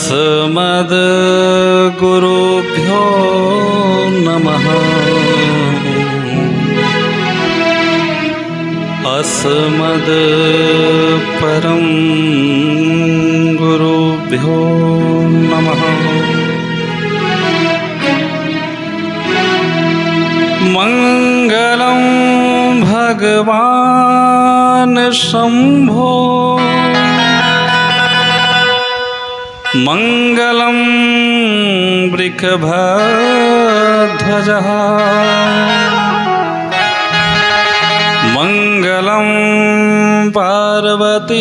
अस्मद्गुरुभ्यो नमः। अस्मद्परं गुरुभ्यो नमः। मङ्गलं भगवान् शम्भो, मङ्गलं वृषभध्वजः, मङ्गलं पार्वतीनाथ,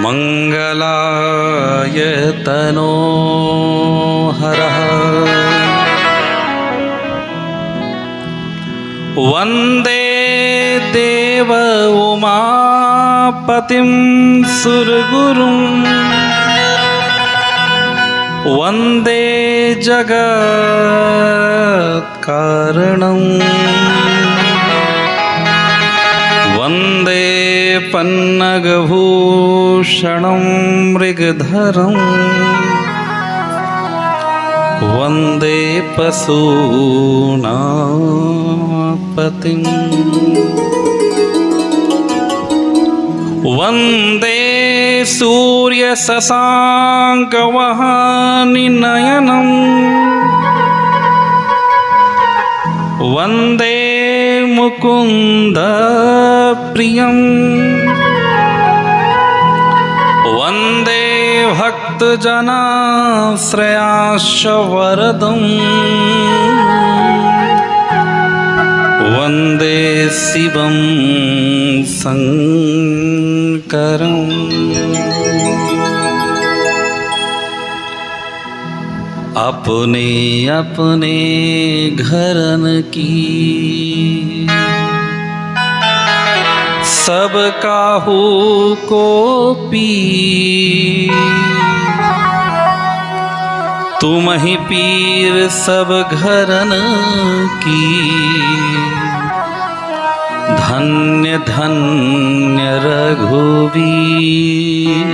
मङ्गलाय तनोहरः। वन्दे देव उमापतिं सुरगुरुं, वन्दे जगत्कारणं, वन्दे पन्नगभूषणं मृगधरं, वन्दे पशूनां वन्दे सूर्यशशाङ्कवहनिनयनं, वन्दे मुकुन्दप्रियं, वन्दे भक्तजनाश्रयाश्रवरदं, वन्दे शिवं शङ्करम्। अपने अपने घरन की सब काहू को पी, तुम ही पीर सब घरन की। धन्य धन्य रघुवीर,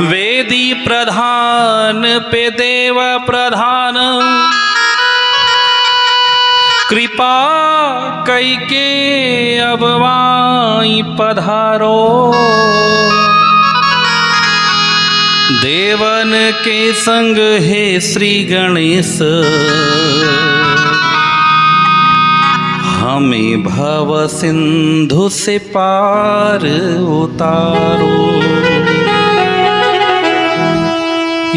वेदी प्रधान पे देव प्रधान, कृपा कई के अब वाई पधारो। देवन के संग हे श्री गणेश, हमें भव सिंधु से पार उतारो।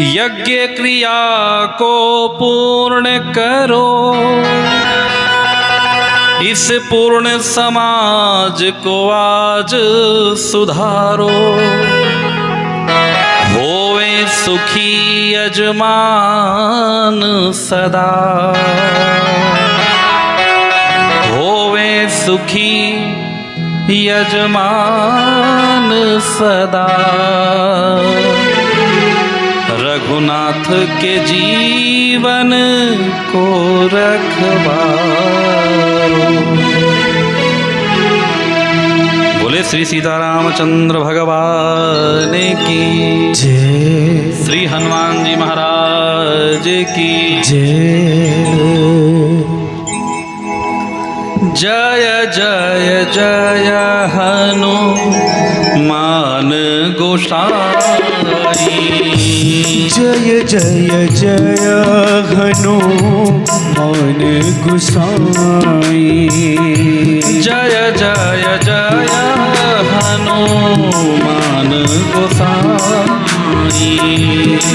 यज्ञ क्रिया को पूर्ण करो, इस पूर्ण समाज को आज सुधारो। होवे सुखी यजमान सदा, होवे सुखी यजमान सदा। रघुनाथ के जीवन को रखवारो। बोले श्री सीतारामचंद्र भगवान की जय, श्री हनुमान जी महाराज की जय। जय जय हनुमान गोसाई, जय जय जय हनुमान गोसाई। जय जय जय हनुमान गोसाई।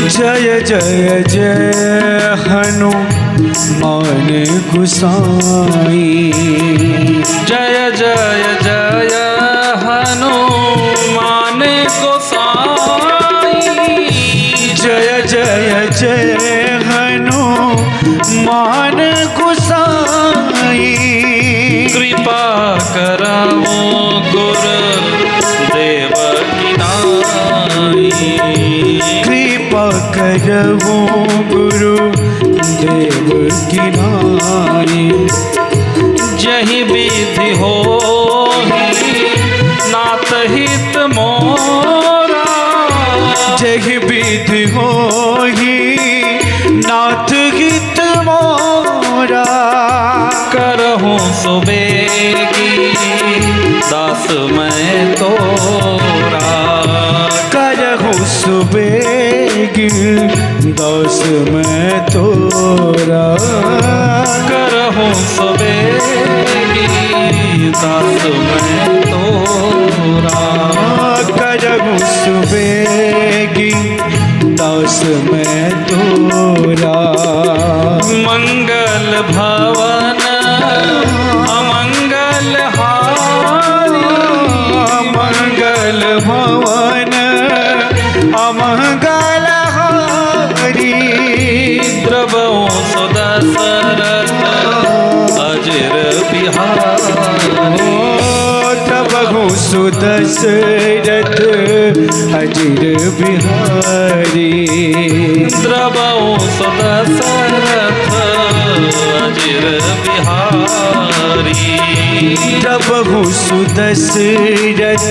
जय जय जय हनुमान गोसाई। जय जय जय हनुमान गोसाई। जय जय जय हनुमान गोसाई। कृपा कराओ गुरुदेव की नाई। कृपा करवो गुरु देव की नाई। जही विधि हो दास मैं तोरा करहूँ सबेगी दास मैं तोरा करहूँ सुबेगी दास मैं तोरा मंगल भवन अमंगल हारी मंगल भवन अमंगल हारी द्रवो सुदशरथ अजिर बिहारी तबहु सुदशरथ अजिर बिहारी द्रवो सुदशरथ अजिर बिहारी तबहु सुदशरथ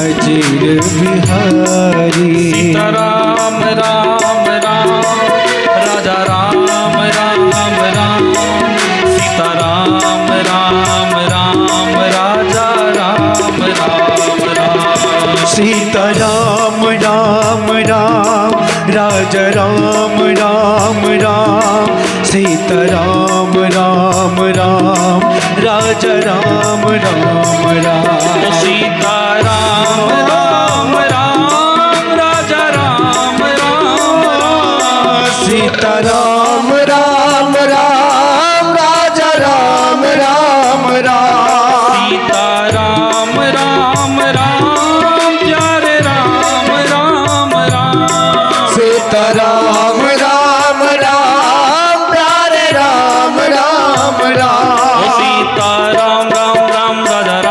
अजिर बिहारी सीताराम राम राम राजा राम राम राम सीताराम राम राम राजा राम राम राम सीताराम राम राम राजा राम राम राम सीताराम राम राम राजा राम राम राम सीताराम राम राम राजा राम राम राम सीताराम राम राम राजा राम राम राम सीताराम राम राम प्यारे राम राम राम सीताराम राम राम प्यारे राम राम राम सीताराम राम राम राजा राम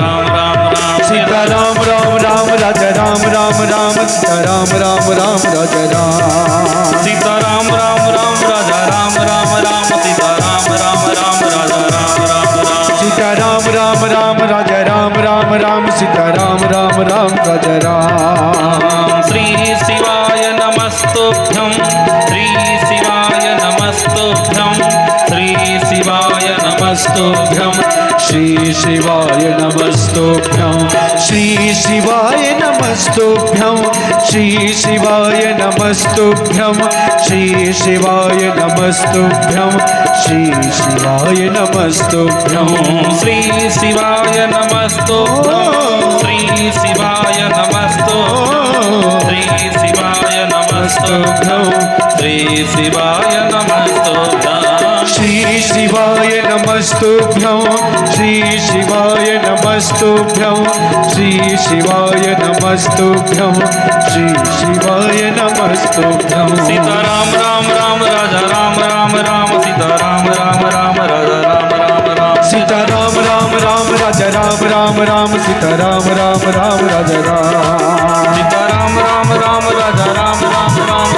राम राम सीताराम राम राम राजा राम राम राम सीताराम राम राम राजा राम राम राम सीताराम राम राम राजा राम सीताराम राम राम राजा राम राम राम सीताराम राम राम राजा राम राम राम सीताराम राम राम राजा राम राम राम सीताराम राम राम राजा राम श्री शिवाय नमस्तुभ्यं श्री शिवाय नमस्तुभ्यं श्री शिवाय नमस्तुभ्यं श्री शिवाय नमस्तुभ्यं श्री शिवाय नमस्तुभ्यं श्री शिवाय नमस्तुभ्यं श्री शिवाय नमस्तुभ्यं श्री शिवाय नमस्तुभ्यं श्री शिवाय नमस्तुभ्यं श्री शिवाय नमस्तुभ्यं श्री शिवाय नमस्तुभ्यं श्री शिवाय नमस्तुभ्यं श्री शिवाय नमस्तुभ्यं श्री शिवाय नमस्तुभ्यं श्री शिवाय नमस्तुभ्यं श्री शिवाय नमस्तुभ्यं सीताराम राम राम राजा राम राम राम सीताराम राम राम राजा राम राम राम सीताराम राम राम राजा राम राम राम सीताराम राम राम राजा राम सीताराम राम राम राजा राम राम राम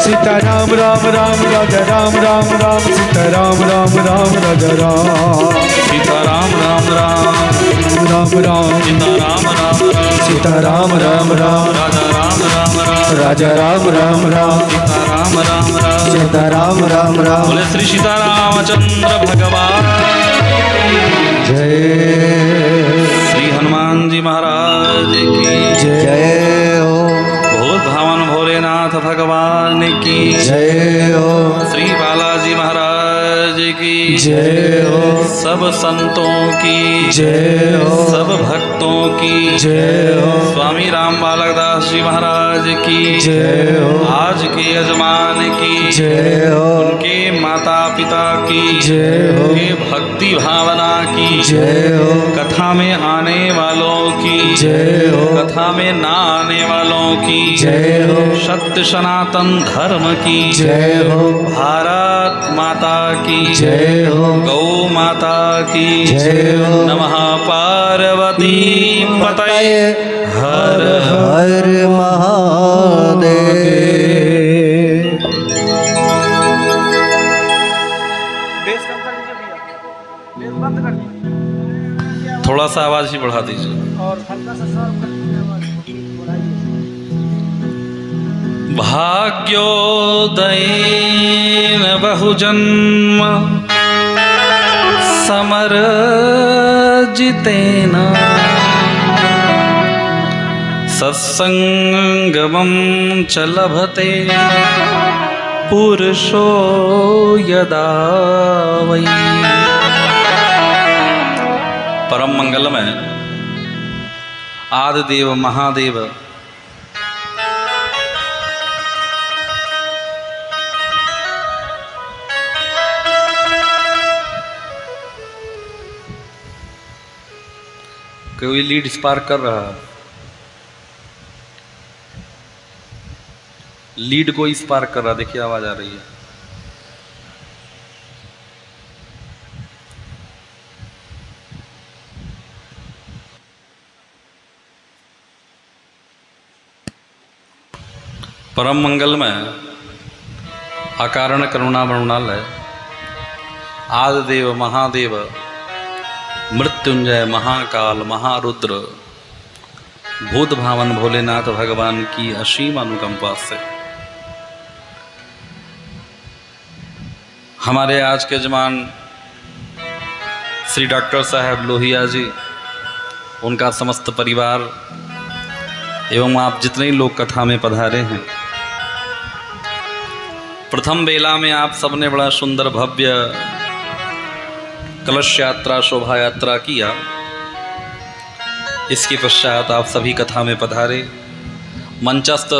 सीताराम राम राम राजा राम राम राम सीताराम राम राम राजा राम सीताराम राम राम राम राम सीताराम राम राम राजा राम राम राम सीताराम राम राम सीताराम राम राम बोले श्री सीतारामचंद्र भगवान जय श्री हनुमान जी महाराज की जय हो भूत भावन भोलेनाथ भगवान की जय हो श्री बालाजी महाराज की जय हो सब संतों की जय हो सब भक्तों की जय हो स्वामी राम बालक दास जी महाराज की जय हो आज के यजमान की जय हो उनके माता पिता की जय हो उनके भक्ति भावना की जय हो कथा में आने वालों की जय हो कथा में ना आने वालों की जय हो सत्य सनातन धर्म की जय हो भारत माता की जय हो गौ माता की जय हो नमः पार्वती पतये हर हर महादेव थोड़ा सा आवाज ही बढ़ा दीजिए और हल्का सा सर कर दीजिए आवाज बढ़ाइए भाग्योदयेन बहुजन्म समर्जितेन सत्संगमं च लभते पुरुषो यदा वै। परम मंगलमय आदिदेव महादेव कोई लीड स्पार्क कर रहा है, लीड कोई स्पार्क कर रहा, देखिए आवाज आ रही है। परम मंगलमय अकारण करुणा वरुणालय आदिदेव महादेव मृत्युंजय महाकाल महारुद्र भूत भावन भोलेनाथ भगवान की असीम अनुकंपा से हमारे आज के जमान श्री डॉक्टर साहब लोहिया जी, उनका समस्त परिवार एवं आप जितने लोग कथा में पधारे हैं, प्रथम बेला में आप सबने बड़ा सुंदर भव्य कलश यात्रा शोभा यात्रा किया। इसके पश्चात आप सभी कथा में पधारे। मंचस्थ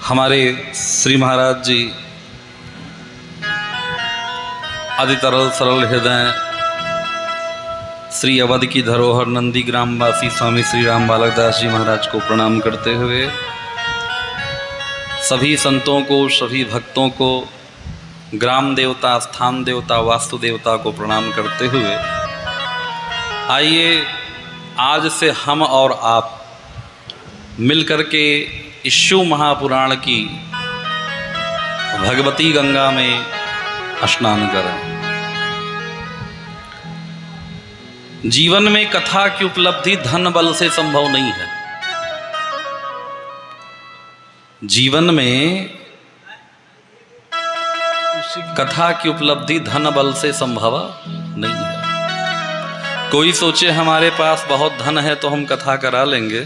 हमारे श्री महाराज जी आदि तरल सरल हृदय श्री अवध की धरोहर नंदी ग्रामवासी स्वामी श्री राम बालक दास जी महाराज को प्रणाम करते हुए, सभी संतों को, सभी भक्तों को, ग्राम देवता, स्थान देवता, वास्तु देवता को प्रणाम करते हुए, आइए आज से हम और आप मिलकर के इस शिव महापुराण की भगवती गंगा में स्नान करें। जीवन में कथा की उपलब्धि धन बल से संभव नहीं है। जीवन में कथा की उपलब्धि धन बल से संभव नहीं है। कोई सोचे हमारे पास बहुत धन है तो हम कथा करा लेंगे।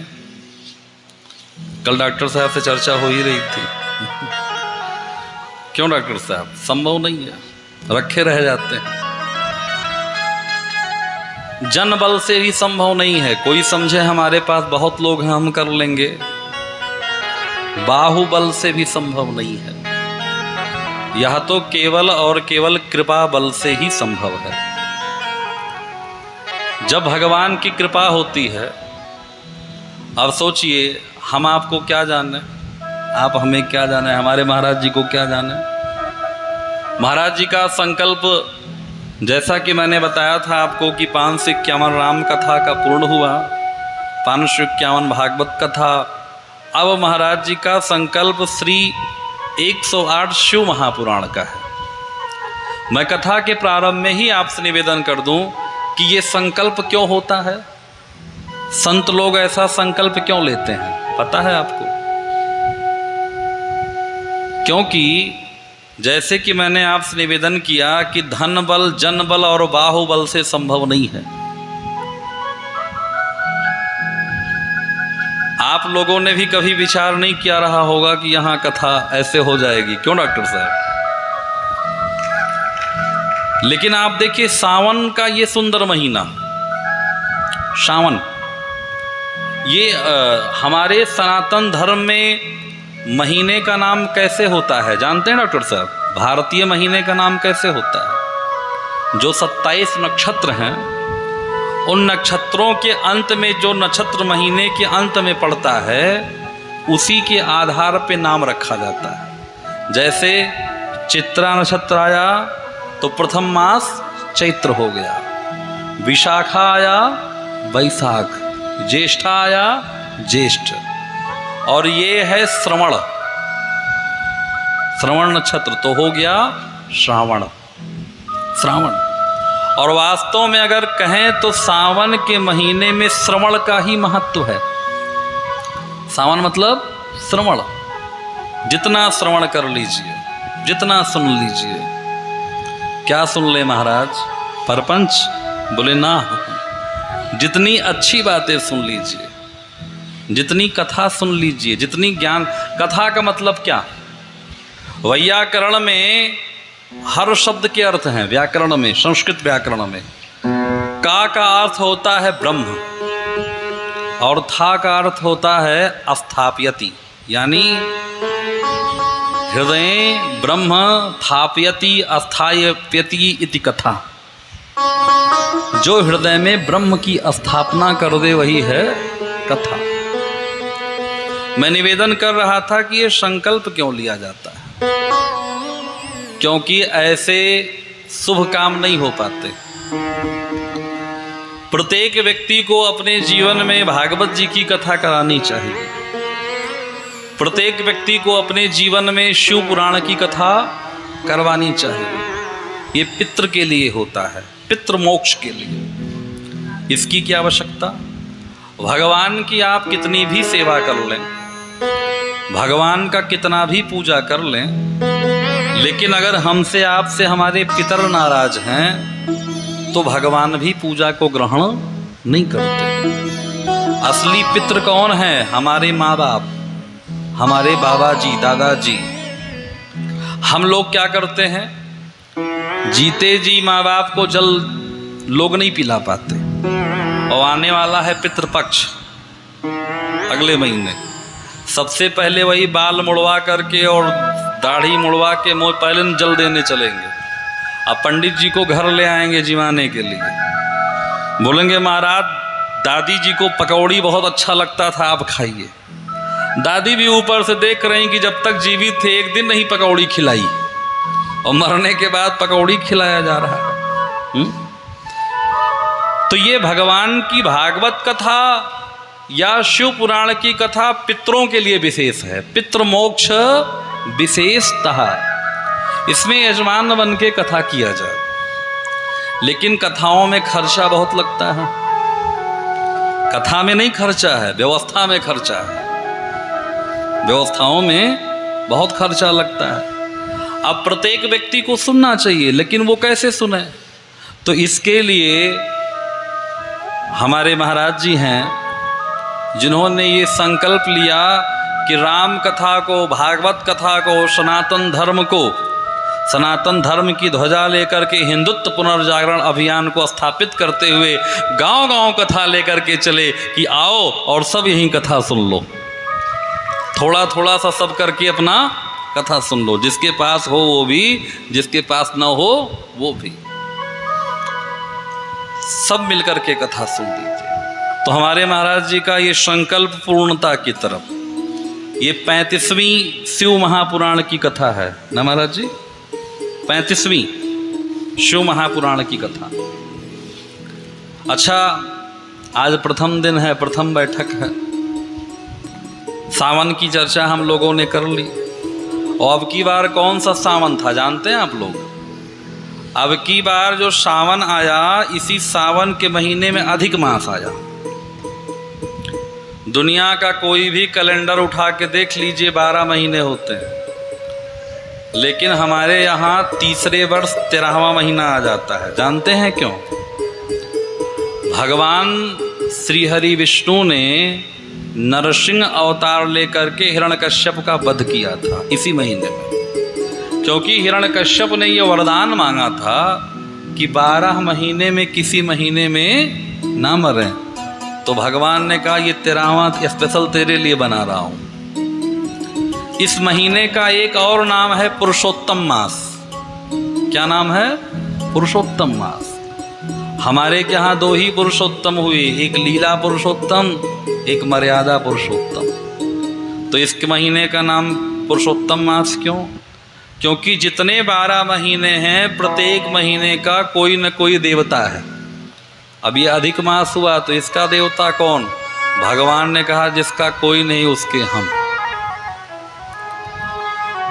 कल डॉक्टर साहब से चर्चा हो ही रही थी। क्यों डॉक्टर साहब, संभव नहीं है, रखे रह जाते हैं। जन बल से भी संभव नहीं है। कोई समझे हमारे पास बहुत लोग हैं हम कर लेंगे, बाहुबल से भी संभव नहीं है। यह तो केवल और केवल कृपा बल से ही संभव है। जब भगवान की कृपा होती है, अब सोचिए हम आपको क्या जाने, आप हमें क्या जाने, हमारे महाराज जी को क्या जाने। महाराज जी का संकल्प, जैसा कि मैंने बताया था आपको कि 551 राम कथा का पूर्ण हुआ, 551 भागवत कथा। अब महाराज जी का संकल्प श्री 108 शिव महापुराण का है। मैं कथा के प्रारंभ में ही आपसे निवेदन कर दूं कि ये संकल्प क्यों होता है, संत लोग ऐसा संकल्प क्यों लेते हैं, पता है आपको? क्योंकि जैसे कि मैंने आपसे निवेदन किया कि धन बल, जन बल और बाहुबल से संभव नहीं है। आप लोगों ने भी कभी विचार नहीं किया रहा होगा कि यहाँ कथा ऐसे हो जाएगी। क्यों डॉक्टर साहब? लेकिन आप देखिए सावन का ये सुंदर महीना, सावन, ये हमारे सनातन धर्म में महीने का नाम कैसे होता है जानते हैं डॉक्टर साहब? भारतीय महीने का नाम कैसे होता है? जो 27 नक्षत्र हैं, उन नक्षत्रों के अंत में जो नक्षत्र महीने के अंत में पड़ता है, उसी के आधार पे नाम रखा जाता है। जैसे चित्रा नक्षत्र आया तो प्रथम मास चैत्र हो गया, विशाखा आया वैशाख, ज्येष्ठा आया ज्येष्ठ, और ये है श्रवण, श्रवण नक्षत्र तो हो गया श्रावण, श्रावण। और वास्तव में अगर कहें तो सावन के महीने में श्रवण का ही महत्व है। सावन मतलब श्रवण, जितना श्रवण कर लीजिए, जितना सुन लीजिए। क्या सुन ले महाराज? परपंच? बोले ना, जितनी अच्छी बातें सुन लीजिए। जितनी कथा सुन लीजिए, जितनी ज्ञान, कथा का मतलब क्या? वैयाकरण में हर शब्द के अर्थ हैं, व्याकरण में, संस्कृत व्याकरण में। का अर्थ होता है ब्रह्म और था का अर्थ होता है अस्थापयति, यानी हृदय ब्रह्म स्थापयति अस्थापयति इति कथा। जो हृदय में ब्रह्म की स्थापना कर दे वही है कथा। मैं निवेदन कर रहा था कि ये संकल्प क्यों लिया जाता है, क्योंकि ऐसे शुभ काम नहीं हो पाते। प्रत्येक व्यक्ति को अपने जीवन में भागवत जी की कथा करानी चाहिए। प्रत्येक व्यक्ति को अपने जीवन में शिव पुराण की कथा करवानी चाहिए। ये पितृ के लिए होता है, पितृ मोक्ष के लिए। इसकी क्या आवश्यकता? भगवान की आप कितनी भी सेवा कर लें, भगवान का कितना भी पूजा कर लें, लेकिन अगर हमसे आपसे हमारे पितर नाराज हैं तो भगवान भी पूजा को ग्रहण नहीं करते। असली पितृ कौन है? हमारे माँ बाप, हमारे बाबा जी, दादाजी। हम लोग क्या करते हैं? जीते जी माँ बाप को जल लोग नहीं पिला पाते, और आने वाला है पितृपक्ष अगले महीने। सबसे पहले वही बाल मुड़वा करके और दाढ़ी मुड़वा के मुँह पहले जल देने चलेंगे। अब पंडित जी को घर ले आएंगे जिवाने के लिए, बोलेंगे महाराज दादी जी को पकौड़ी बहुत अच्छा लगता था, आप खाइए। दादी भी ऊपर से देख रही कि जब तक जीवित थे एक दिन नहीं पकौड़ी खिलाई, और मरने के बाद पकौड़ी खिलाया जा रहा है। तो ये भगवान की भागवत कथा या शिव पुराण की कथा पितरों के लिए विशेष है। पितृ मोक्ष विशेषतः इसमें यजमान बन के कथा किया जाए। लेकिन कथाओं में खर्चा बहुत लगता है। कथा में नहीं खर्चा है, व्यवस्था में खर्चा है। व्यवस्थाओं में बहुत खर्चा लगता है। अब प्रत्येक व्यक्ति को सुनना चाहिए, लेकिन वो कैसे सुने? तो इसके लिए हमारे महाराज जी हैं जिन्होंने ये संकल्प लिया कि राम कथा को, भागवत कथा को, सनातन धर्म को, सनातन धर्म की ध्वजा लेकर के हिंदुत्व पुनर्जागरण अभियान को स्थापित करते हुए गांव-गांव कथा लेकर के चले कि आओ और सब यहीं कथा सुन लो। थोड़ा थोड़ा सा सब करके अपना कथा सुन लो। जिसके पास हो वो भी, जिसके पास न हो वो भी, सब मिलकर के कथा सुन लीजिए। तो हमारे महाराज जी का ये संकल्प पूर्णता की तरफ, ये 35वीं शिव महापुराण की कथा है ना महाराज जी? 35वीं शिव महापुराण की कथा। अच्छा, आज प्रथम दिन है, प्रथम बैठक है। सावन की चर्चा हम लोगों ने कर ली। और अब की बार कौन सा सावन था जानते हैं आप लोग? अब की बार जो सावन आया, इसी सावन के महीने में अधिक मास आया। दुनिया का कोई भी कैलेंडर उठा के देख लीजिए, 12 महीने होते हैं, लेकिन हमारे यहाँ तीसरे वर्ष 13वां महीना आ जाता है। जानते हैं क्यों? भगवान श्री हरि विष्णु ने नरसिंह अवतार लेकर के हिरण्यकश्यप का वध किया था इसी महीने में। क्योंकि हिरण्यकश्यप ने यह वरदान मांगा था कि 12 महीने में किसी महीने में ना मरें। तो भगवान ने कहा ये 13वां स्पेशल तेरे लिए बना रहा हूँ। इस महीने का एक और नाम है पुरुषोत्तम मास। क्या नाम है? पुरुषोत्तम मास। हमारे यहाँ 2 ही पुरुषोत्तम हुए, एक लीला पुरुषोत्तम, एक मर्यादा पुरुषोत्तम। तो इसके महीने का नाम पुरुषोत्तम मास क्यों? क्योंकि जितने 12 महीने हैं, प्रत्येक महीने का कोई न कोई देवता है। अब ये अधिक मास हुआ तो इसका देवता कौन? भगवान ने कहा जिसका कोई नहीं उसके हम।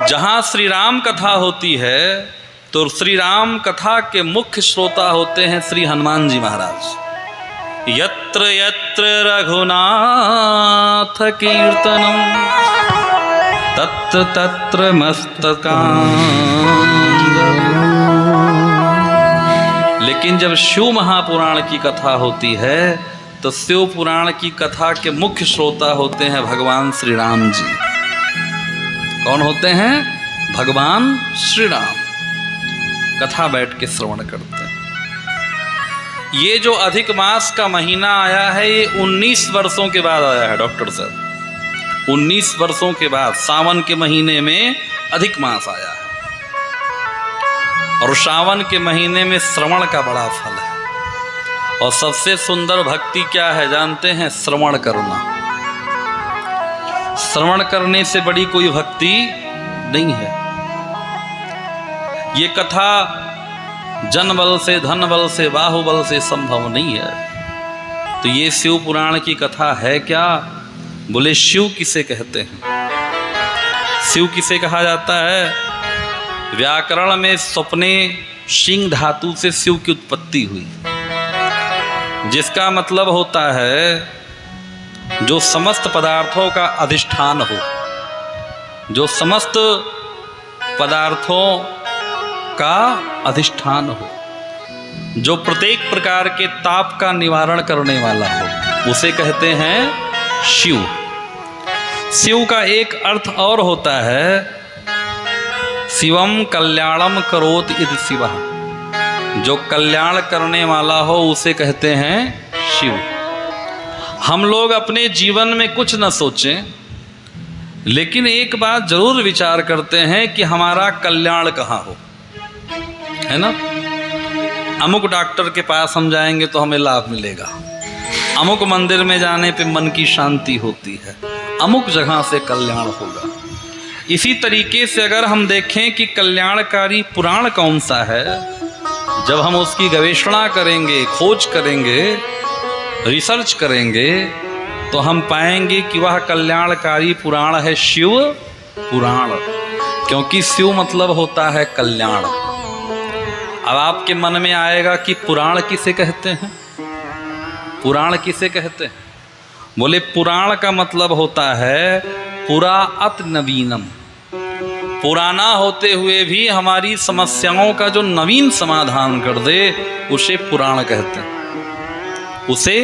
जहाँ श्री राम कथा होती है तो श्री राम कथा के मुख्य श्रोता होते हैं श्री हनुमान जी महाराज। यत्र यत्र रघुनाथ कीर्तनम तत्र तत्र मस्तकांजलि। लेकिन जब शिव महापुराण की कथा होती है तो शिव पुराण की कथा के मुख्य श्रोता होते हैं भगवान श्री राम जी। कौन होते हैं? भगवान श्री राम। कथा बैठ के श्रवण करते हैं। ये जो अधिक मास का महीना आया है, ये 19 वर्षों के बाद आया है डॉक्टर साहब। 19 वर्षों के बाद सावन के महीने में अधिक मास आया है। और सावन के महीने में श्रवण का बड़ा फल है। और सबसे सुंदर भक्ति क्या है जानते हैं? श्रवण करना। श्रवण करने से बड़ी कोई भक्ति नहीं है। ये कथा जन बल से, धन बल से, बाहुबल से संभव नहीं है। तो ये शिव पुराण की कथा है क्या? बोले शिव किसे कहते हैं? शिव किसे कहा जाता है? व्याकरण में स्वप्ने सिंह धातु से शिव की उत्पत्ति हुई, जिसका मतलब होता है जो समस्त पदार्थों का अधिष्ठान हो, जो समस्त पदार्थों का अधिष्ठान हो, जो प्रत्येक प्रकार के ताप का निवारण करने वाला हो, उसे कहते हैं शिव। शिव का एक अर्थ और होता है शिवम कल्याणम करोत इद शिवः। जो कल्याण करने वाला हो उसे कहते हैं शिव। हम लोग अपने जीवन में कुछ न सोचें, लेकिन एक बात जरूर विचार करते हैं कि हमारा कल्याण कहाँ हो, है ना? अमुक डॉक्टर के पास हम जाएंगे तो हमें लाभ मिलेगा, अमुक मंदिर में जाने पे मन की शांति होती है, अमुक जगह से कल्याण होगा। इसी तरीके से अगर हम देखें कि कल्याणकारी पुराण कौन सा है, जब हम उसकी गवेषणा करेंगे, खोज करेंगे, रिसर्च करेंगे, तो हम पाएंगे कि वह कल्याणकारी पुराण है शिव पुराण। क्योंकि शिव मतलब होता है कल्याण। अब आपके मन में आएगा कि पुराण किसे कहते हैं? पुराण किसे कहते हैं? बोले पुराण का मतलब होता है पुरा अत नवीनम। पुराना होते हुए भी हमारी समस्याओं का जो नवीन समाधान कर दे, उसे पुराण कहते हैं। उसे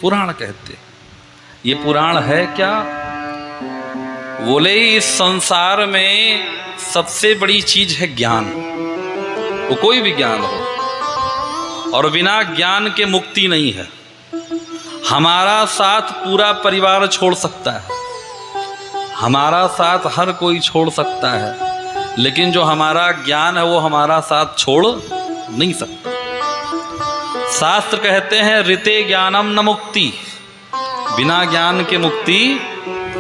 पुराण कहते हैं। ये पुराण है क्या? बोले इस संसार में सबसे बड़ी चीज है ज्ञान। वो कोई भी ज्ञान हो, और बिना ज्ञान के मुक्ति नहीं है। हमारा साथ पूरा परिवार छोड़ सकता है, हमारा साथ हर कोई छोड़ सकता है, लेकिन जो हमारा ज्ञान है वो हमारा साथ छोड़ नहीं सकता। शास्त्र कहते हैं ऋते ज्ञानम न मुक्ति। बिना ज्ञान के मुक्ति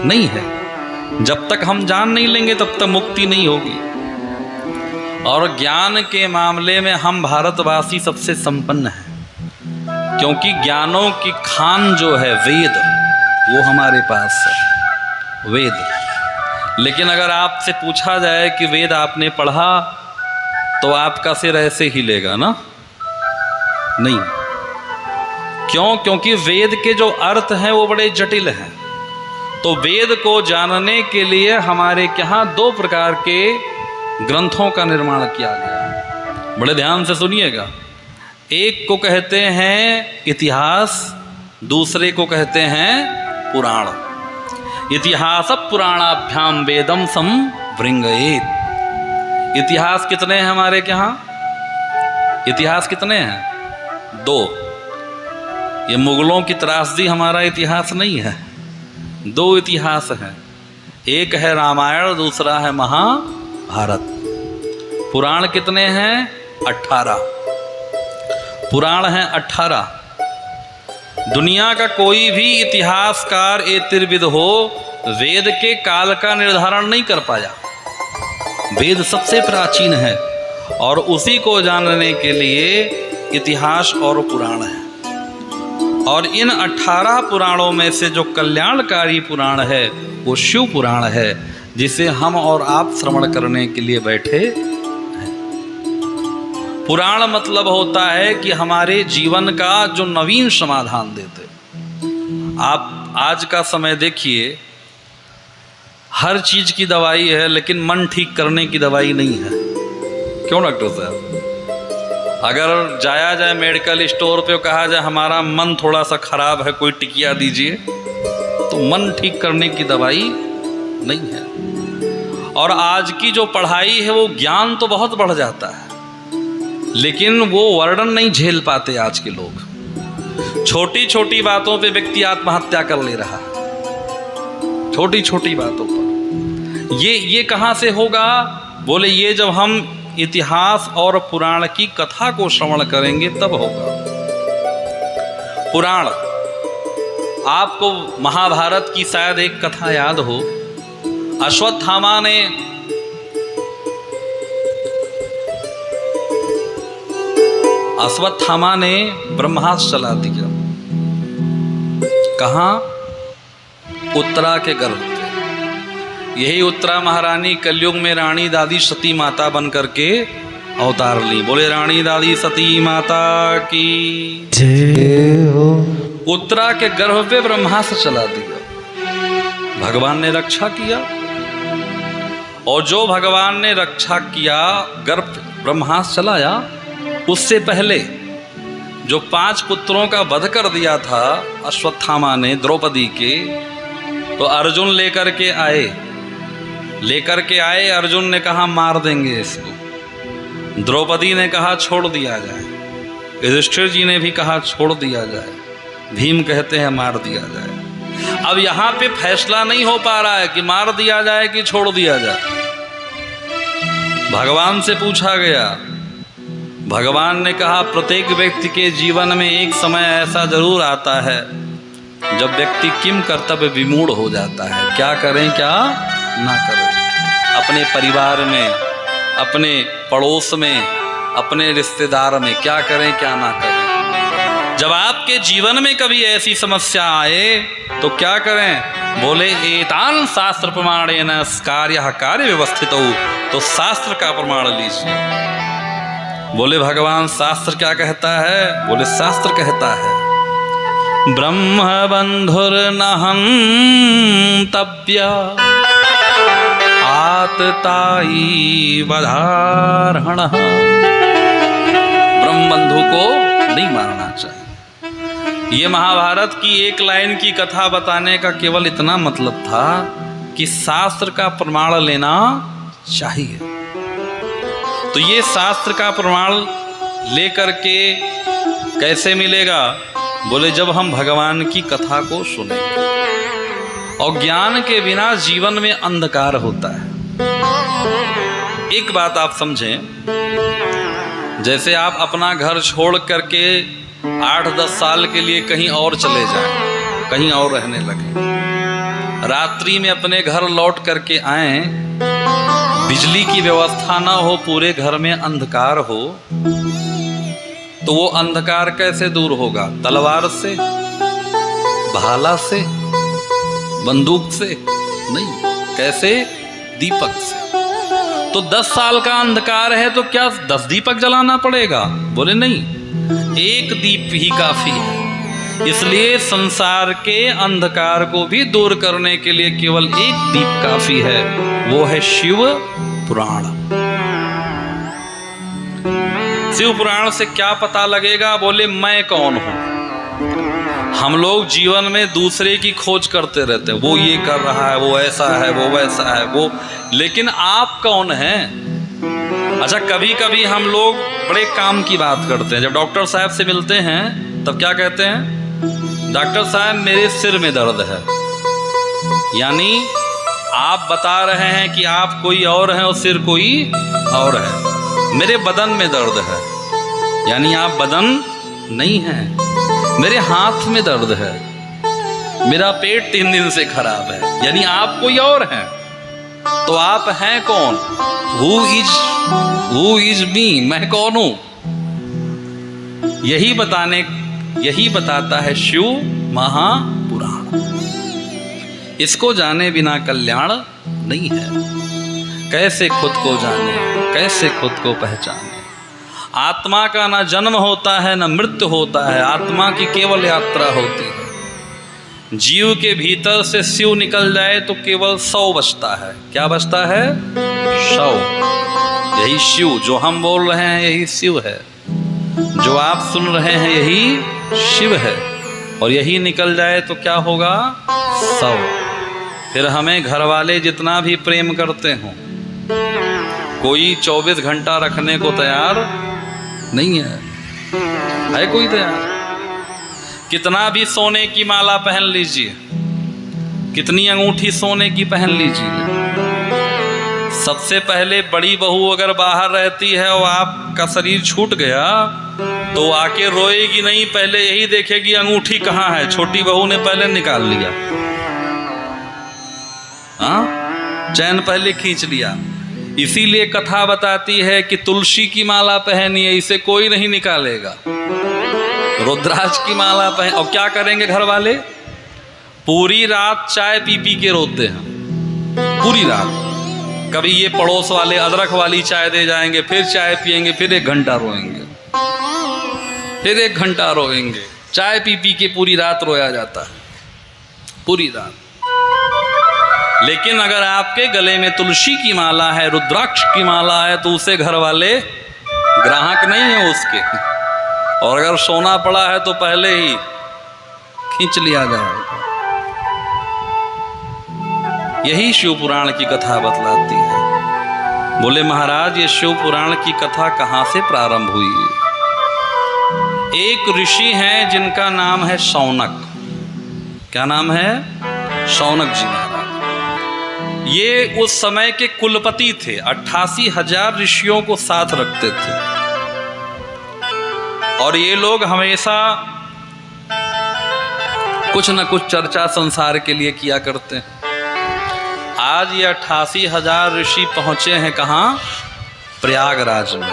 नहीं है। जब तक हम जान नहीं लेंगे तब तक मुक्ति नहीं होगी। और ज्ञान के मामले में हम भारतवासी सबसे संपन्न हैं, क्योंकि ज्ञानों की खान जो है वेद, वो हमारे पास है। वेद। लेकिन अगर आपसे पूछा जाए कि वेद आपने पढ़ा, तो आपका सिर ऐसे हिलेगा ना? नहीं। क्यों? क्योंकि वेद के जो अर्थ हैं वो बड़े जटिल हैं। तो वेद को जानने के लिए हमारे यहाँ 2 प्रकार के ग्रंथों का निर्माण किया गया है। बड़े ध्यान से सुनिएगा। एक को कहते हैं इतिहास, दूसरे को कहते हैं पुराण। इतिहास पुराणाभ्याम वेदम संवृंगयेत। इतिहास कितने हैं हमारे यहाँ? इतिहास कितने हैं? 2। ये मुगलों की त्रासदी हमारा इतिहास नहीं है। 2 इतिहास हैं। एक है रामायण, दूसरा है महाभारत। पुराण कितने हैं? 18। पुराण हैं 18। दुनिया का कोई भी इतिहासकार एतिर्विद हो, वेद के काल का निर्धारण नहीं कर पाया। वेद सबसे प्राचीन है, और उसी को जानने के लिए इतिहास और पुराण है। और इन 18 पुराणों में से जो कल्याणकारी पुराण है वो शिव पुराण है, जिसे हम और आप श्रवण करने के लिए बैठे हैं। पुराण मतलब होता है कि हमारे जीवन का जो नवीन समाधान देते। आप आज का समय देखिए, हर चीज की दवाई है, लेकिन मन ठीक करने की दवाई नहीं है। क्यों डॉक्टर साहब? अगर जाया जाए मेडिकल स्टोर पे, कहा जाए हमारा मन थोड़ा सा खराब है, कोई टिकिया दीजिए, तो मन ठीक करने की दवाई नहीं है। और आज की जो पढ़ाई है वो ज्ञान तो बहुत बढ़ जाता है, लेकिन वो वर्णन नहीं झेल पाते आज के लोग। छोटी छोटी बातों पे व्यक्ति आत्महत्या कर ले रहा है, छोटी छोटी बातों पर। ये कहाँ से होगा? बोले ये जब हम इतिहास और पुराण की कथा को श्रवण करेंगे तब होगा। पुराण, आपको महाभारत की शायद एक कथा याद हो। अश्वत्थामा ने ब्रह्मास्त्र चला दिया। कहाँ? उत्तरा के गर्भ पे। यही उत्तरा महारानी कलयुग में रानी दादी सती माता बन करके अवतार ली। बोले रानी दादी सती माता की जय हो। उत्तरा के गर्भ पे ब्रह्मास्त्र चला दिया, भगवान ने रक्षा किया। और जो भगवान ने रक्षा किया, गर्भ ब्रह्मास्त्र चलाया, उससे पहले जो 5 पुत्रों का वध कर दिया था अश्वत्थामा ने द्रौपदी के, तो अर्जुन लेकर के आए। अर्जुन ने कहा मार देंगे इसको। द्रौपदी ने कहा छोड़ दिया जाए। युधिष्ठिर जी ने भी कहा छोड़ दिया जाए। भीम कहते हैं मार दिया जाए। अब यहाँ पे फैसला नहीं हो पा रहा है कि मार दिया जाए कि छोड़ दिया जाए। भगवान से पूछा गया, भगवान ने कहा प्रत्येक व्यक्ति के जीवन में एक समय ऐसा जरूर आता है जब व्यक्ति किम कर्तव्य विमूढ़ हो जाता है। क्या करें क्या ना करें, अपने परिवार में, अपने पड़ोस में, अपने रिश्तेदार में, क्या करें क्या ना करें। जब आपके जीवन में कभी ऐसी समस्या आए तो क्या करें? बोले एतान शास्त्र प्रमाणेन कार्यः कार्य व्यवस्थित हो, तो शास्त्र का प्रमाण लीजिए। बोले भगवान शास्त्र क्या कहता है? बोले शास्त्र कहता है ब्रह्म बंधुर्नहं तव्य आतताई वधार्हणः। ब्रह्म बंधु को नहीं मारना चाहिए। ये महाभारत की एक लाइन की कथा बताने का केवल इतना मतलब था कि शास्त्र का प्रमाण लेना चाहिए। तो ये शास्त्र का प्रमाण लेकर के कैसे मिलेगा? बोले जब हम भगवान की कथा को सुनेंगे। और ज्ञान के बिना जीवन में अंधकार होता है। एक बात आप समझें, जैसे आप अपना घर छोड़ करके 8-10 साल के लिए कहीं और चले जाएं, कहीं और रहने लगे, रात्रि में अपने घर लौट करके आए, बिजली की व्यवस्था ना हो, पूरे घर में अंधकार हो, तो वो अंधकार कैसे दूर होगा? तलवार से, भाला से, बंदूक से नहीं। कैसे? दीपक से। तो 10 साल का अंधकार है तो क्या 10 दीपक जलाना पड़ेगा? बोले नहीं, एक दीप ही काफी है। इसलिए संसार के अंधकार को भी दूर करने के लिए केवल एक दीप काफी है, वो है शिव पुराण। शिव पुराण से क्या पता लगेगा? बोले मैं कौन हूं। हम लोग जीवन में दूसरे की खोज करते रहते हैं, वो ये कर रहा है, वो ऐसा है, वो वैसा है, वो, लेकिन आप कौन हैं? अच्छा, कभी कभी हम लोग बड़े काम की बात करते हैं। जब डॉक्टर साहब से मिलते हैं तब क्या कहते हैं? डॉक्टर साहब मेरे सिर में दर्द है। यानी आप बता रहे हैं कि आप कोई और हैं और सिर कोई और है। मेरे बदन में दर्द है, यानी आप बदन नहीं हैं। मेरे हाथ में दर्द है, मेरा पेट 3 दिन से खराब है, यानी आप कोई और हैं। तो आप हैं कौन? हु इज मी, मैं कौन हूं? यही बताता है शिव महापुराण। इसको जाने बिना कल्याण नहीं है। कैसे खुद को जाने, कैसे खुद को पहचाने। आत्मा का ना जन्म होता है ना मृत्यु होता है, आत्मा की केवल यात्रा होती है। जीव के भीतर से शिव निकल जाए तो केवल 100 बचता है। क्या बचता है? 100। यही शिव जो हम बोल रहे हैं, यही शिव है। जो आप सुन रहे हैं यही शिव है, और यही निकल जाए तो क्या होगा? 100। फिर हमें घर वाले जितना भी प्रेम करते हों, कोई 24 घंटा रखने को तैयार नहीं है कोई तैयार? कितना भी सोने की माला पहन लीजिए, कितनी अंगूठी सोने की पहन लीजिए, सबसे पहले बड़ी बहू अगर बाहर रहती है और आपका शरीर छूट गया तो आके रोएगी नहीं, पहले यही देखेगी अंगूठी कहाँ है। छोटी बहू ने पहले निकाल लिया, हाँ, चैन पहले खींच लिया। इसीलिए कथा बताती है कि तुलसी की माला पहनिए, इसे कोई नहीं निकालेगा। रुद्राक्ष की माला पहन, और क्या करेंगे घर वाले? पूरी रात चाय पी पी के रोते हैं, पूरी रात। कभी ये पड़ोस वाले अदरक वाली चाय दे जाएंगे, फिर चाय पिएंगे, फिर 1 घंटा रोएंगे, फिर 1 घंटा रोएंगे। चाय पी पी के पूरी रात रोया जाता है, पूरी रात। लेकिन अगर आपके गले में तुलसी की माला है, रुद्राक्ष की माला है, तो उसे घर वाले ग्राहक नहीं है उसके, और अगर सोना पड़ा है तो पहले ही खींच लिया जाएगा। यही शिव पुराण की कथा बतलाती है। बोले महाराज, ये शिव पुराण की कथा कहाँ से प्रारंभ हुई? एक ऋषि हैं जिनका नाम है शौनक। क्या नाम है? शौनक जी महाराज। ये उस समय के कुलपति थे, 88,000 ऋषियों को साथ रखते थे, और ये लोग हमेशा कुछ न कुछ चर्चा संसार के लिए किया करते हैं। आज ये 88,000 ऋषि पहुंचे हैं कहाँ? प्रयागराज में।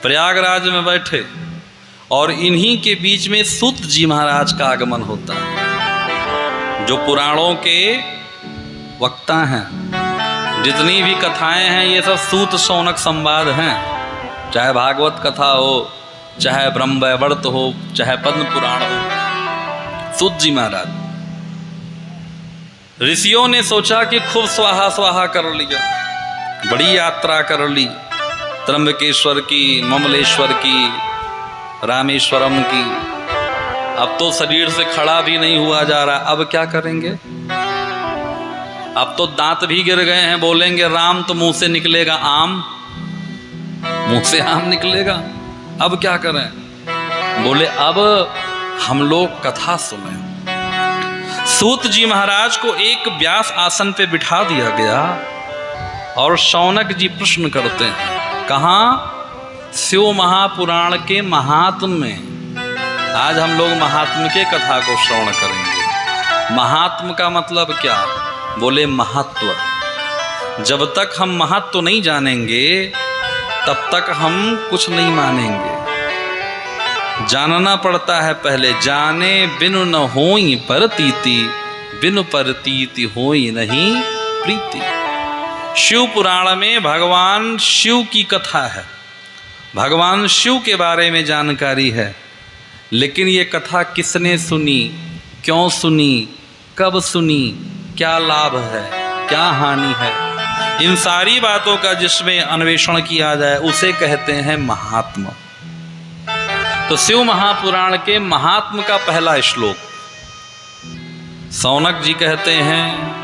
प्रयागराज में बैठे, और इन्हीं के बीच में सूत जी महाराज का आगमन होता है, जो पुराणों के वक्ता हैं। जितनी भी कथाएं हैं ये सब सूत शौनक संवाद हैं, चाहे भागवत कथा हो, चाहे ब्रह्म वैवर्त हो, चाहे पद्म पुराण हो। सूत जी महाराज, ऋषियों ने सोचा कि खूब स्वाहा स्वाहा कर लिया, बड़ी यात्रा कर ली, त्र्यंबकेश्वर की, ममलेश्वर की, रामेश्वरम की। अब तो शरीर से खड़ा भी नहीं हुआ जा रहा, अब क्या करेंगे? अब तो दांत भी गिर गए हैं, बोलेंगे राम तो मुंह से निकलेगा आम, मुंह से आम निकलेगा। अब क्या करें? बोले अब हम लोग कथा सुने। सूत जी महाराज को एक व्यास आसन पे बिठा दिया गया, और शौनक जी प्रश्न करते हैं। कहाँ? शिव महापुराण के महात्म में। आज हम लोग महात्म के कथा को श्रवण करेंगे। महात्म का मतलब क्या? बोले महत्व। जब तक हम महत्व नहीं जानेंगे तब तक हम कुछ नहीं मानेंगे। जानना पड़ता है पहले। जाने बिनु न होई परतीति, बिनु परतीति होई नहीं प्रीति। शिव पुराण में भगवान शिव की कथा है, भगवान शिव के बारे में जानकारी है, लेकिन ये कथा किसने सुनी, क्यों सुनी, कब सुनी, क्या लाभ है, क्या हानि है, इन सारी बातों का जिसमें अन्वेषण किया जाए उसे कहते हैं महात्मा। तो शिव महापुराण के महात्म का पहला श्लोक शौनक जी कहते हैं,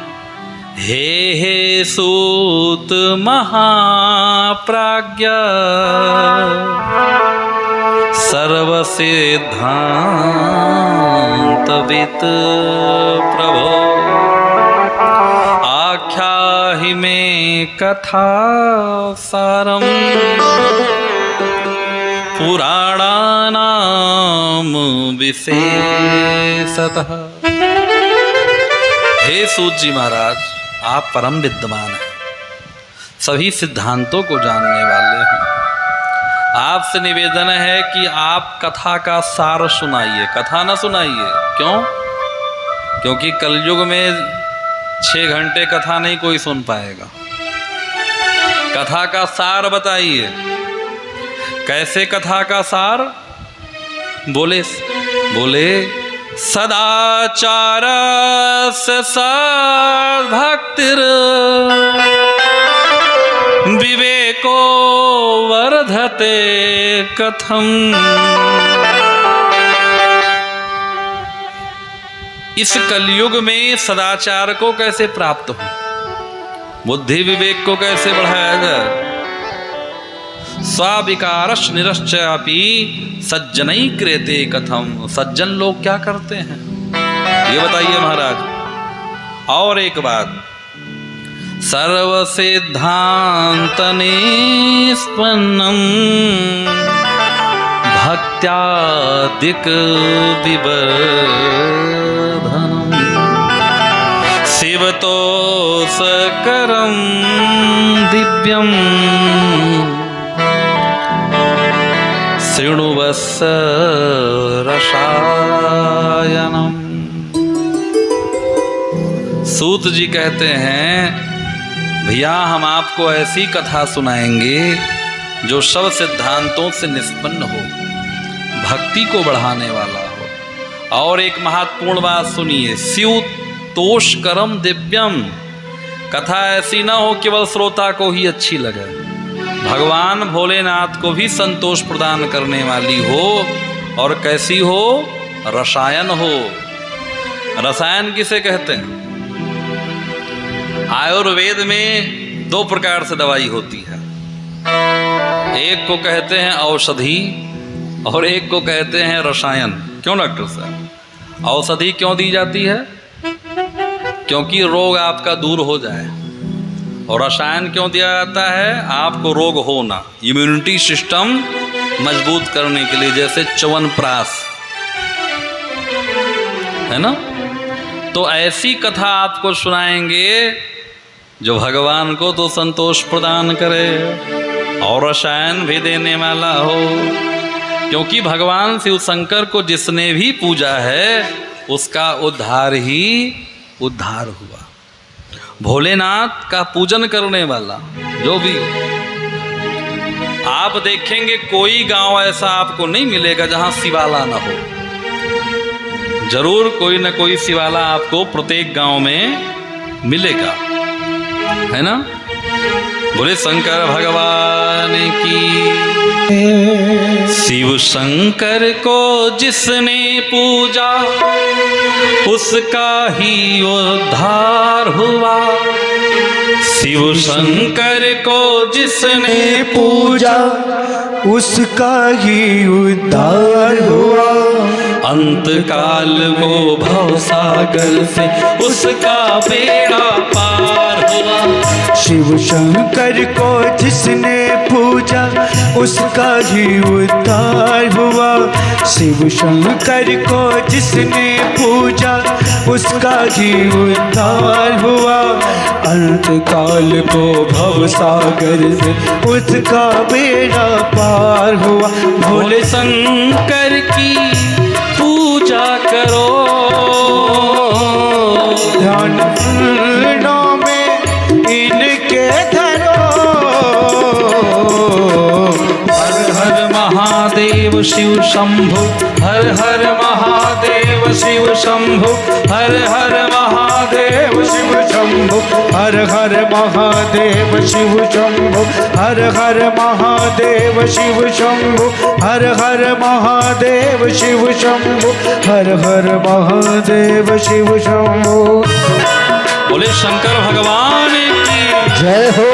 हे सूत महाप्राज्ञ सर्वसिद्धांतवित् प्रभो, आख्याहि में कथा सारम पुराणानाम विशेषतः। हे सूत जी महाराज, आप परम विद्वान हैं, सभी सिद्धांतों को जानने वाले हैं। आपसे निवेदन है कि आप कथा का सार सुनाइए, कथा ना सुनाइए। क्यों? क्योंकि कलयुग में 6 घंटे कथा नहीं कोई सुन पाएगा। कथा का सार बताइए। कैसे कथा का सार? बोले सदाचार से सद्भक्तिर विवेको वर्धते कथम। इस कलयुग में सदाचार को कैसे प्राप्त हो, बुद्धि विवेक को कैसे बढ़ाया जाए। स्वाविकारश निरश्चापि सज्जनई क्रियते कथम। सज्जन लोग क्या करते हैं ये बताइए महाराज। और एक बात, सर्व सिद्धांत निष्पन्नम भक्त्यादिक विवर्धनम शिवतोषकरं दिव्यम शृणुवस्स रसायनम। सूत जी कहते हैं, भैया हम आपको ऐसी कथा सुनाएंगे जो सब सिद्धांतों से निष्पन्न हो, भक्ति को बढ़ाने वाला हो। और एक महत्वपूर्ण बात सुनिए, शिव तोषकरम दिव्यम। कथा ऐसी ना हो केवल श्रोता को ही अच्छी लगे, भगवान भोलेनाथ को भी संतोष प्रदान करने वाली हो। और कैसी हो, रसायन हो। रसायन किसे कहते हैं? आयुर्वेद में दो प्रकार से दवाई होती है, एक को कहते हैं औषधि और एक को कहते हैं रसायन। क्यों डॉक्टर साहब? औषधि क्यों दी जाती है? क्योंकि रोग आपका दूर हो जाए। और रसायन क्यों दिया जाता है? आपको रोग हो ना, इम्यूनिटी सिस्टम मजबूत करने के लिए, जैसे च्यवनप्राश है ना। तो ऐसी कथा आपको सुनाएंगे जो भगवान को तो संतोष प्रदान करे और रसायन भी देने वाला हो। क्योंकि भगवान शिव शंकर को जिसने भी पूजा है उसका उद्धार ही उद्धार हुआ। भोलेनाथ का पूजन करने वाला जो भी, आप देखेंगे कोई गांव ऐसा आपको नहीं मिलेगा जहां शिवाला ना हो। जरूर कोई न कोई शिवाला आपको प्रत्येक गांव में मिलेगा, है ना। बोले शंकर भगवान की। शिव शंकर को जिसने पूजा उसका ही उद्धार हुआ। शिव शंकर को जिसने पूजा उसका ही उद्धार हुआ। अंत काल को भवसागर से उसका बेड़ा पार हुआ। शिव शंकर को जिसने पूजा उसका ही उद्धार हुआ। शिव शंकर को जिसने पूजा उसका ही उद्धार हुआ। अंत काल को भवसागर से उसका बेड़ा पार हुआ। भोले शंकर की पूजा करो, ध्यान में इनके धरो। हर हर महादेव शिव शंभु, हर हर महादेव शिव शंभु, हर हर महादेव शिव शंभु, हर हर महादेव शिव शंभु, हर हर महादेव शिव शंभु, हर हर महादेव शिव शंभु, हर हर महादेव शिव शंभु। बोले शंकर भगवान की जय हो।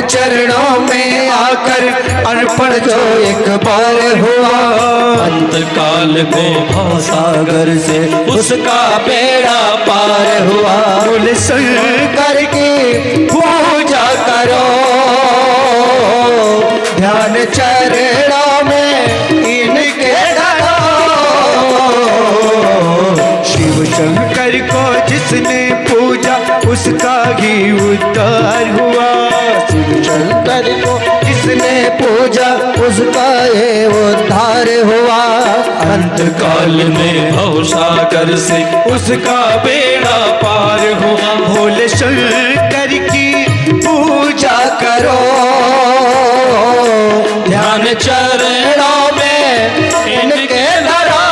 चरणों में आकर अर्पण जो एक बार हुआ, अंतकाल में भवसागर से उसका बेड़ा पार हुआ। बोले शंकर की पूजा करो, ध्यान चरणों में इनके धरो। शिव शंकर को जिसने पूजा उसका ही उद्धार हुआ। शिव शंकर को जिसने पूजा उसका ये उद्धार हुआ। अंतकाल में भवसागर से उसका बेड़ा पार हुआ। भोले शंकर की पूजा करो, ध्यान चरणों में इनके धरो।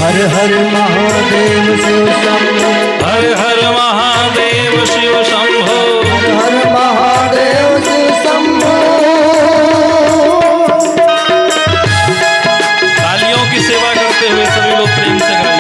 हर हर महादेव शिव शंभो, हर हर महादेव शिव शंभो, हर हर महादेव शिव शंभो। तालियों की सेवा करते हुए सभी लोग प्रेम से गाइए।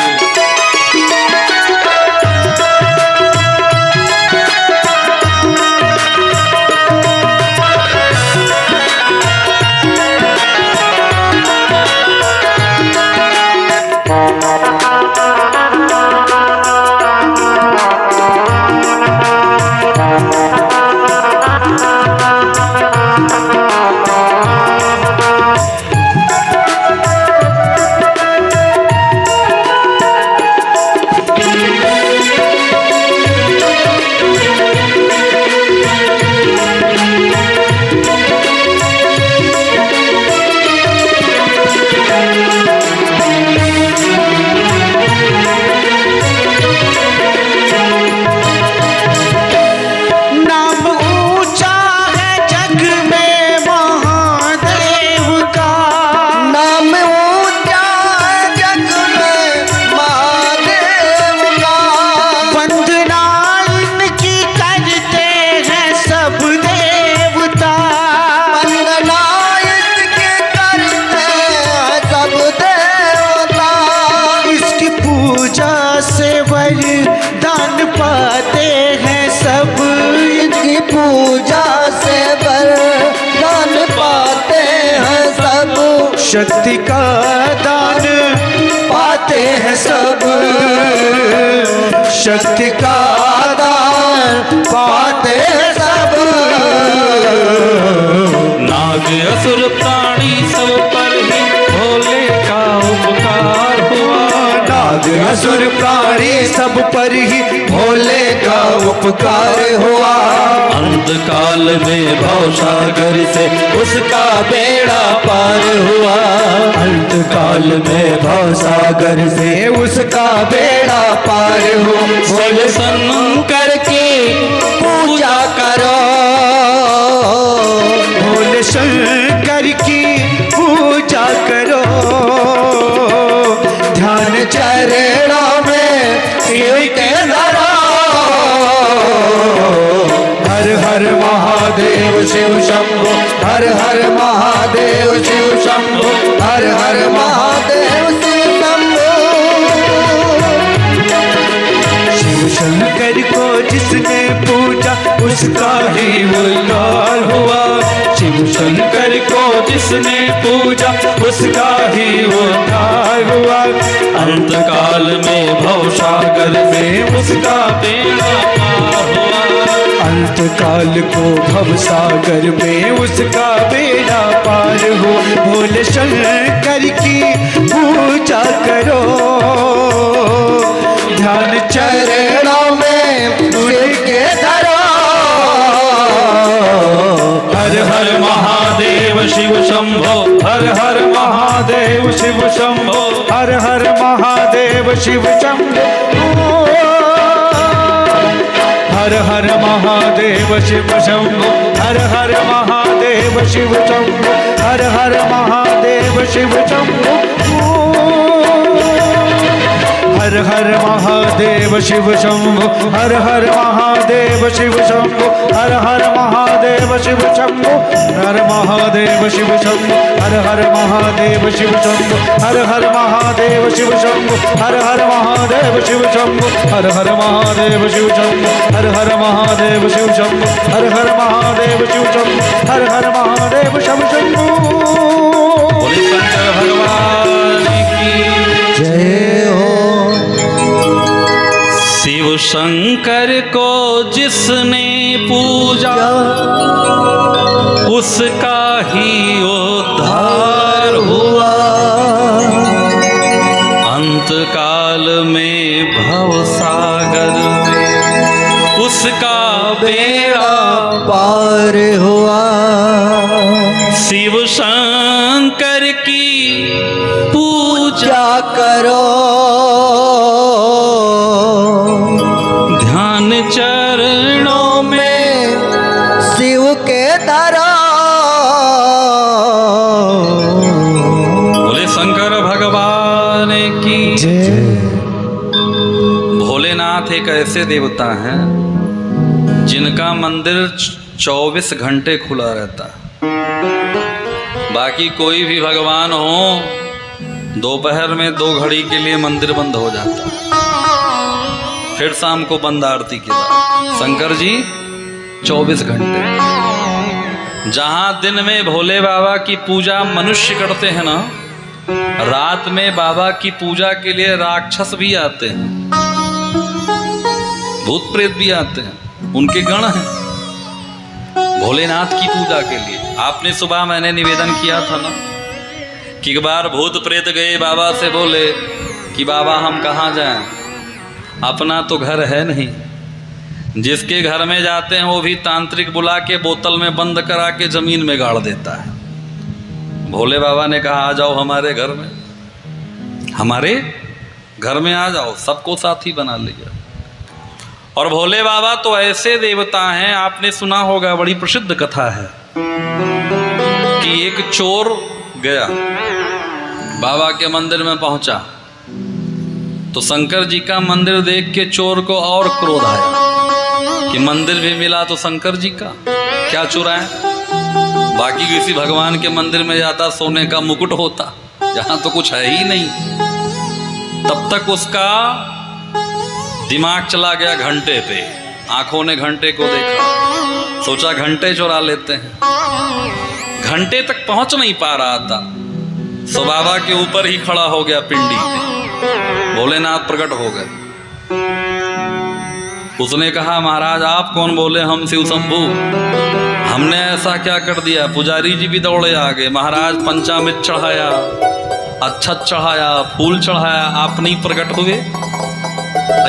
शक्ति का दान पाते हैं सब, शक्ति का दान पाते हैं सब। नाग असुर प्राणी सब पर ही भोले का उपकार हुआ। नाग असुर प्राणी सब पर ही भोले का उपकार हुआ। अंतकाल में भवसागर से उसका बेड़ा पार हुआ। अंतकाल में भवसागर से उसका बेड़ा पार हुआ। बोले शंकर की पूजा करो, भोले शंकर की पूजा करो, ध्यान चरणों में इनके धरो। हर हर महादेव शिव शंभो, हर हर महादेव शिव शंभो, हर हर महादेव शिव शंभो। शिव शंकर को जिसने पूजा उसका ही उद्धार हुआ। शिव शंकर को जिसने पूजा उसका ही उद्धार हुआ। अंतकाल में भवसागर में उसका बेड़ा पार हुआ। अंतकाल को भवसागर में उसका बेड़ा पार हो। भोले शंकर की पूजा करो, ध्यान चरणों में उनके धरो। हर हर महादेव शिव शंभो, हर हर महादेव शिव शंभो, हर हर महादेव शिव शंभो। हर हर महादेव शिव शंभो, हर हर महादेव शिव शंभो, हर हर महादेव शिव शंभो। हर हर हर महादेव शिव शंभो हर हर महादेव शिव शंभो हर हर महादेव शिव शंभो हर महादेव शिव शंभो हर हर महादेव शिव शंभो हर हर महादेव शिव शंभो हर हर महादेव शिव शंभो हर हर महादेव शिव शंभो हर हर महादेव शिव शंभो हर हर महादेव शिव शंभो हर हर महादेव शिव शंभो। बोले शंकर भगवान की जय हो। शिव शंकर को जिसने पूजा उसका ही उद्धार हुआ, अंत काल में भव सागर में उसका बेड़ा पार हुआ। शिव शंकर की पूजा करो ध्यान चरणों में शिव के धरो। बोले शंकर भगवान की। भोलेनाथ एक ऐसे देवता हैं जिनका मंदिर 24 घंटे खुला रहता है। बाकी कोई भी भगवान हो दोपहर में 2 घड़ी के लिए मंदिर बंद हो जाता है, फिर शाम को बंद आरती के बाद। शंकर जी 24 घंटे। जहां दिन में भोले बाबा की पूजा मनुष्य करते हैं ना, रात में बाबा की पूजा के लिए राक्षस भी आते हैं, भूत प्रेत भी आते हैं, उनके गण हैं भोलेनाथ की पूजा के लिए। आपने सुबह मैंने निवेदन किया था ना कि एक बार भूत प्रेत गए बाबा से, बोले कि बाबा हम कहाँ जाएं, अपना तो घर है नहीं। जिसके घर में जाते हैं वो भी तांत्रिक बुला के बोतल में बंद करा के जमीन में गाड़ देता है। भोले बाबा ने कहा आ जाओ हमारे घर में, हमारे घर में आ जाओ। सबको साथी बना लिया। और भोले बाबा तो ऐसे देवता हैं, आपने सुना होगा, बड़ी प्रसिद्ध कथा है कि एक चोर गया बाबा के मंदिर में पहुंचा तो शंकर जी का मंदिर देख के चोर को और क्रोध आया कि मंदिर भी मिला तो शंकर जी का, क्या चुराए। बाकी किसी भगवान के मंदिर में जाता सोने का मुकुट होता, यहाँ तो कुछ है ही नहीं। तब तक उसका दिमाग चला गया घंटे पे। आंखों ने घंटे को देखा, सोचा घंटे चुरा लेते हैं। घंटे तक पहुंच नहीं पा रहा था, सो बाबा के ऊपर ही खड़ा हो गया पिंडी पे। भोलेनाथ प्रकट हो गए। उसने कहा महाराज आप कौन? बोले हम शिव शंभू। हमने ऐसा क्या कर दिया? पुजारी जी भी दौड़े आ गए। महाराज पंचामृत चढ़ाया, अच्छत चढ़ाया, फूल चढ़ाया, आप नहीं प्रकट हुए।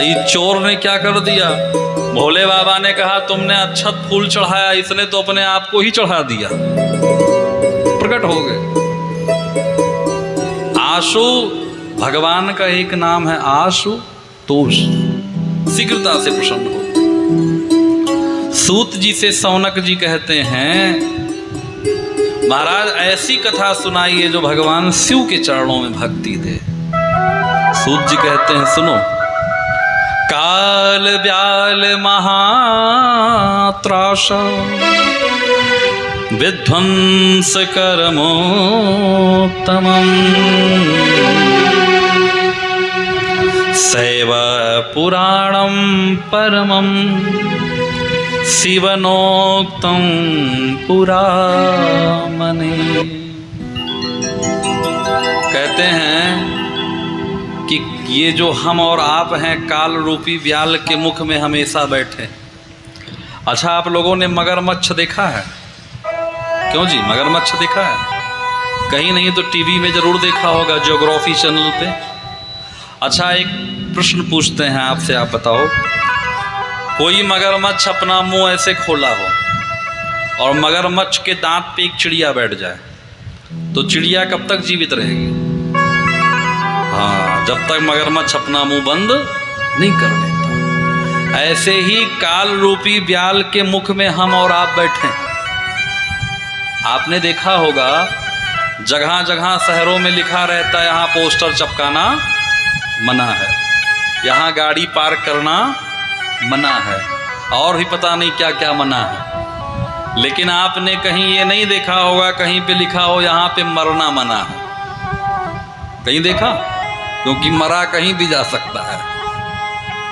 ये चोर ने क्या कर दिया? भोले बाबा ने कहा तुमने अच्छत फूल चढ़ाया, इसने तो अपने आप को ही चढ़ा दिया। प्रकट हो गए। आशु भगवान का एक नाम है, आशुतोष। शीघ्रता से प्रसन्न हो। सूत जी से सौनक जी कहते हैं महाराज ऐसी कथा सुनाइए जो भगवान शिव के चरणों में भक्ति दे। सूत जी कहते हैं सुनो। काल व्याल महात्राश विध्वंस करमोत्तमम् शैव पुराणं परमं शिवनोक्तं पुरामने। कहते हैं कि ये जो हम और आप हैं काल रूपी व्याल के मुख में हमेशा बैठे। अच्छा आप लोगों ने मगरमच्छ देखा है? क्यों जी, मगरमच्छ देखा है? कहीं नहीं तो टीवी में जरूर देखा होगा, ज्योग्राफी चैनल पे। अच्छा एक प्रश्न पूछते हैं आपसे, आप बताओ कोई मगरमच्छ अपना मुंह ऐसे खोला हो और मगरमच्छ के दांत पे एक चिड़िया बैठ जाए तो चिड़िया कब तक जीवित रहेगी? हाँ, जब तक मगरमच्छ अपना मुंह बंद नहीं कर लेता। ऐसे ही काल रूपी व्याल के मुख में हम और आप बैठे। आपने देखा होगा जगह जगह शहरों में लिखा रहता है यहाँ पोस्टर चिपकाना मना है। यहाँ गाड़ी पार्क करना मना है, और भी पता नहीं क्या क्या मना है। लेकिन आपने कहीं ये नहीं देखा होगा, कहीं पे लिखा हो यहाँ पे मरना मना है। कहीं देखा? क्योंकि मरा कहीं भी जा सकता है,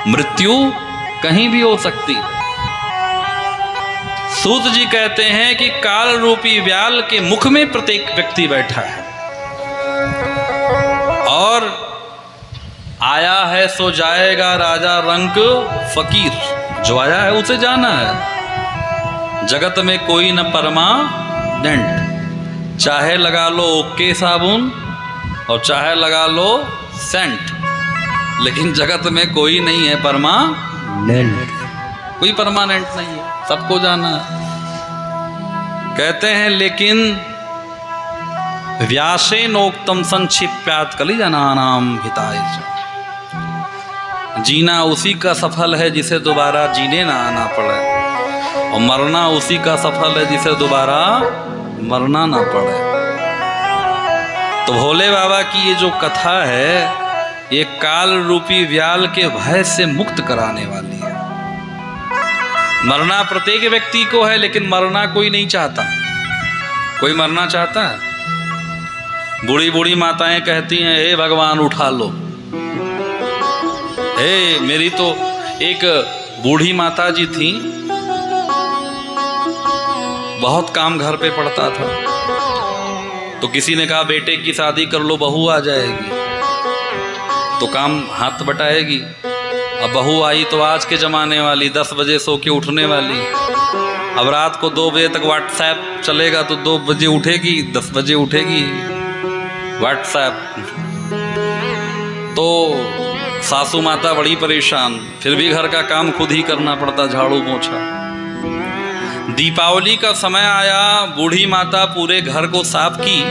मृत्यु कहीं भी हो सकती है। सूत जी कहते हैं कि काल रूपी व्याल के मुख में प्रत्येक व्यक्ति बैठा है, और आया है सो जाएगा राजा रंक फकीर। जो आया है उसे जाना है। जगत में कोई न परमानेंट, चाहे लगा लो ओके साबुन और चाहे लगा लो सेंट, लेकिन जगत में कोई नहीं है परमानेंट, कोई परमानेंट नहीं है, सबको जाना है। कहते हैं लेकिन व्यासेनोक्तम संक्षिप्यात् कलिजनानां हिताय च। जीना उसी का सफल है जिसे दोबारा जीने ना आना पड़े, और मरना उसी का सफल है जिसे दोबारा मरना ना पड़े। तो भोले बाबा की ये जो कथा है, ये काल रूपी व्याल के भय से मुक्त कराने वाली है। मरना प्रत्येक व्यक्ति को है, लेकिन मरना कोई नहीं चाहता। कोई मरना चाहता है? बूढ़ी बूढ़ी माताएं कहती हैं, हे भगवान उठा लो। हे, मेरी तो एक बूढ़ी माता जी थी, बहुत काम घर पे पड़ता था, तो किसी ने कहा बेटे की शादी कर लो, बहू आ जाएगी तो काम हाथ बटाएगी। अब बहू आई तो आज के ज़माने वाली 10 बजे सो के उठने वाली। अब रात को 2 बजे तक व्हाट्सएप चलेगा तो 2 बजे उठेगी, 10 बजे उठेगी व्हाट्सएप। तो सासू माता बड़ी परेशान, फिर भी घर का काम खुद ही करना पड़ता, झाड़ू पोछा। दीपावली का समय आया, बूढ़ी माता पूरे घर को साफ की,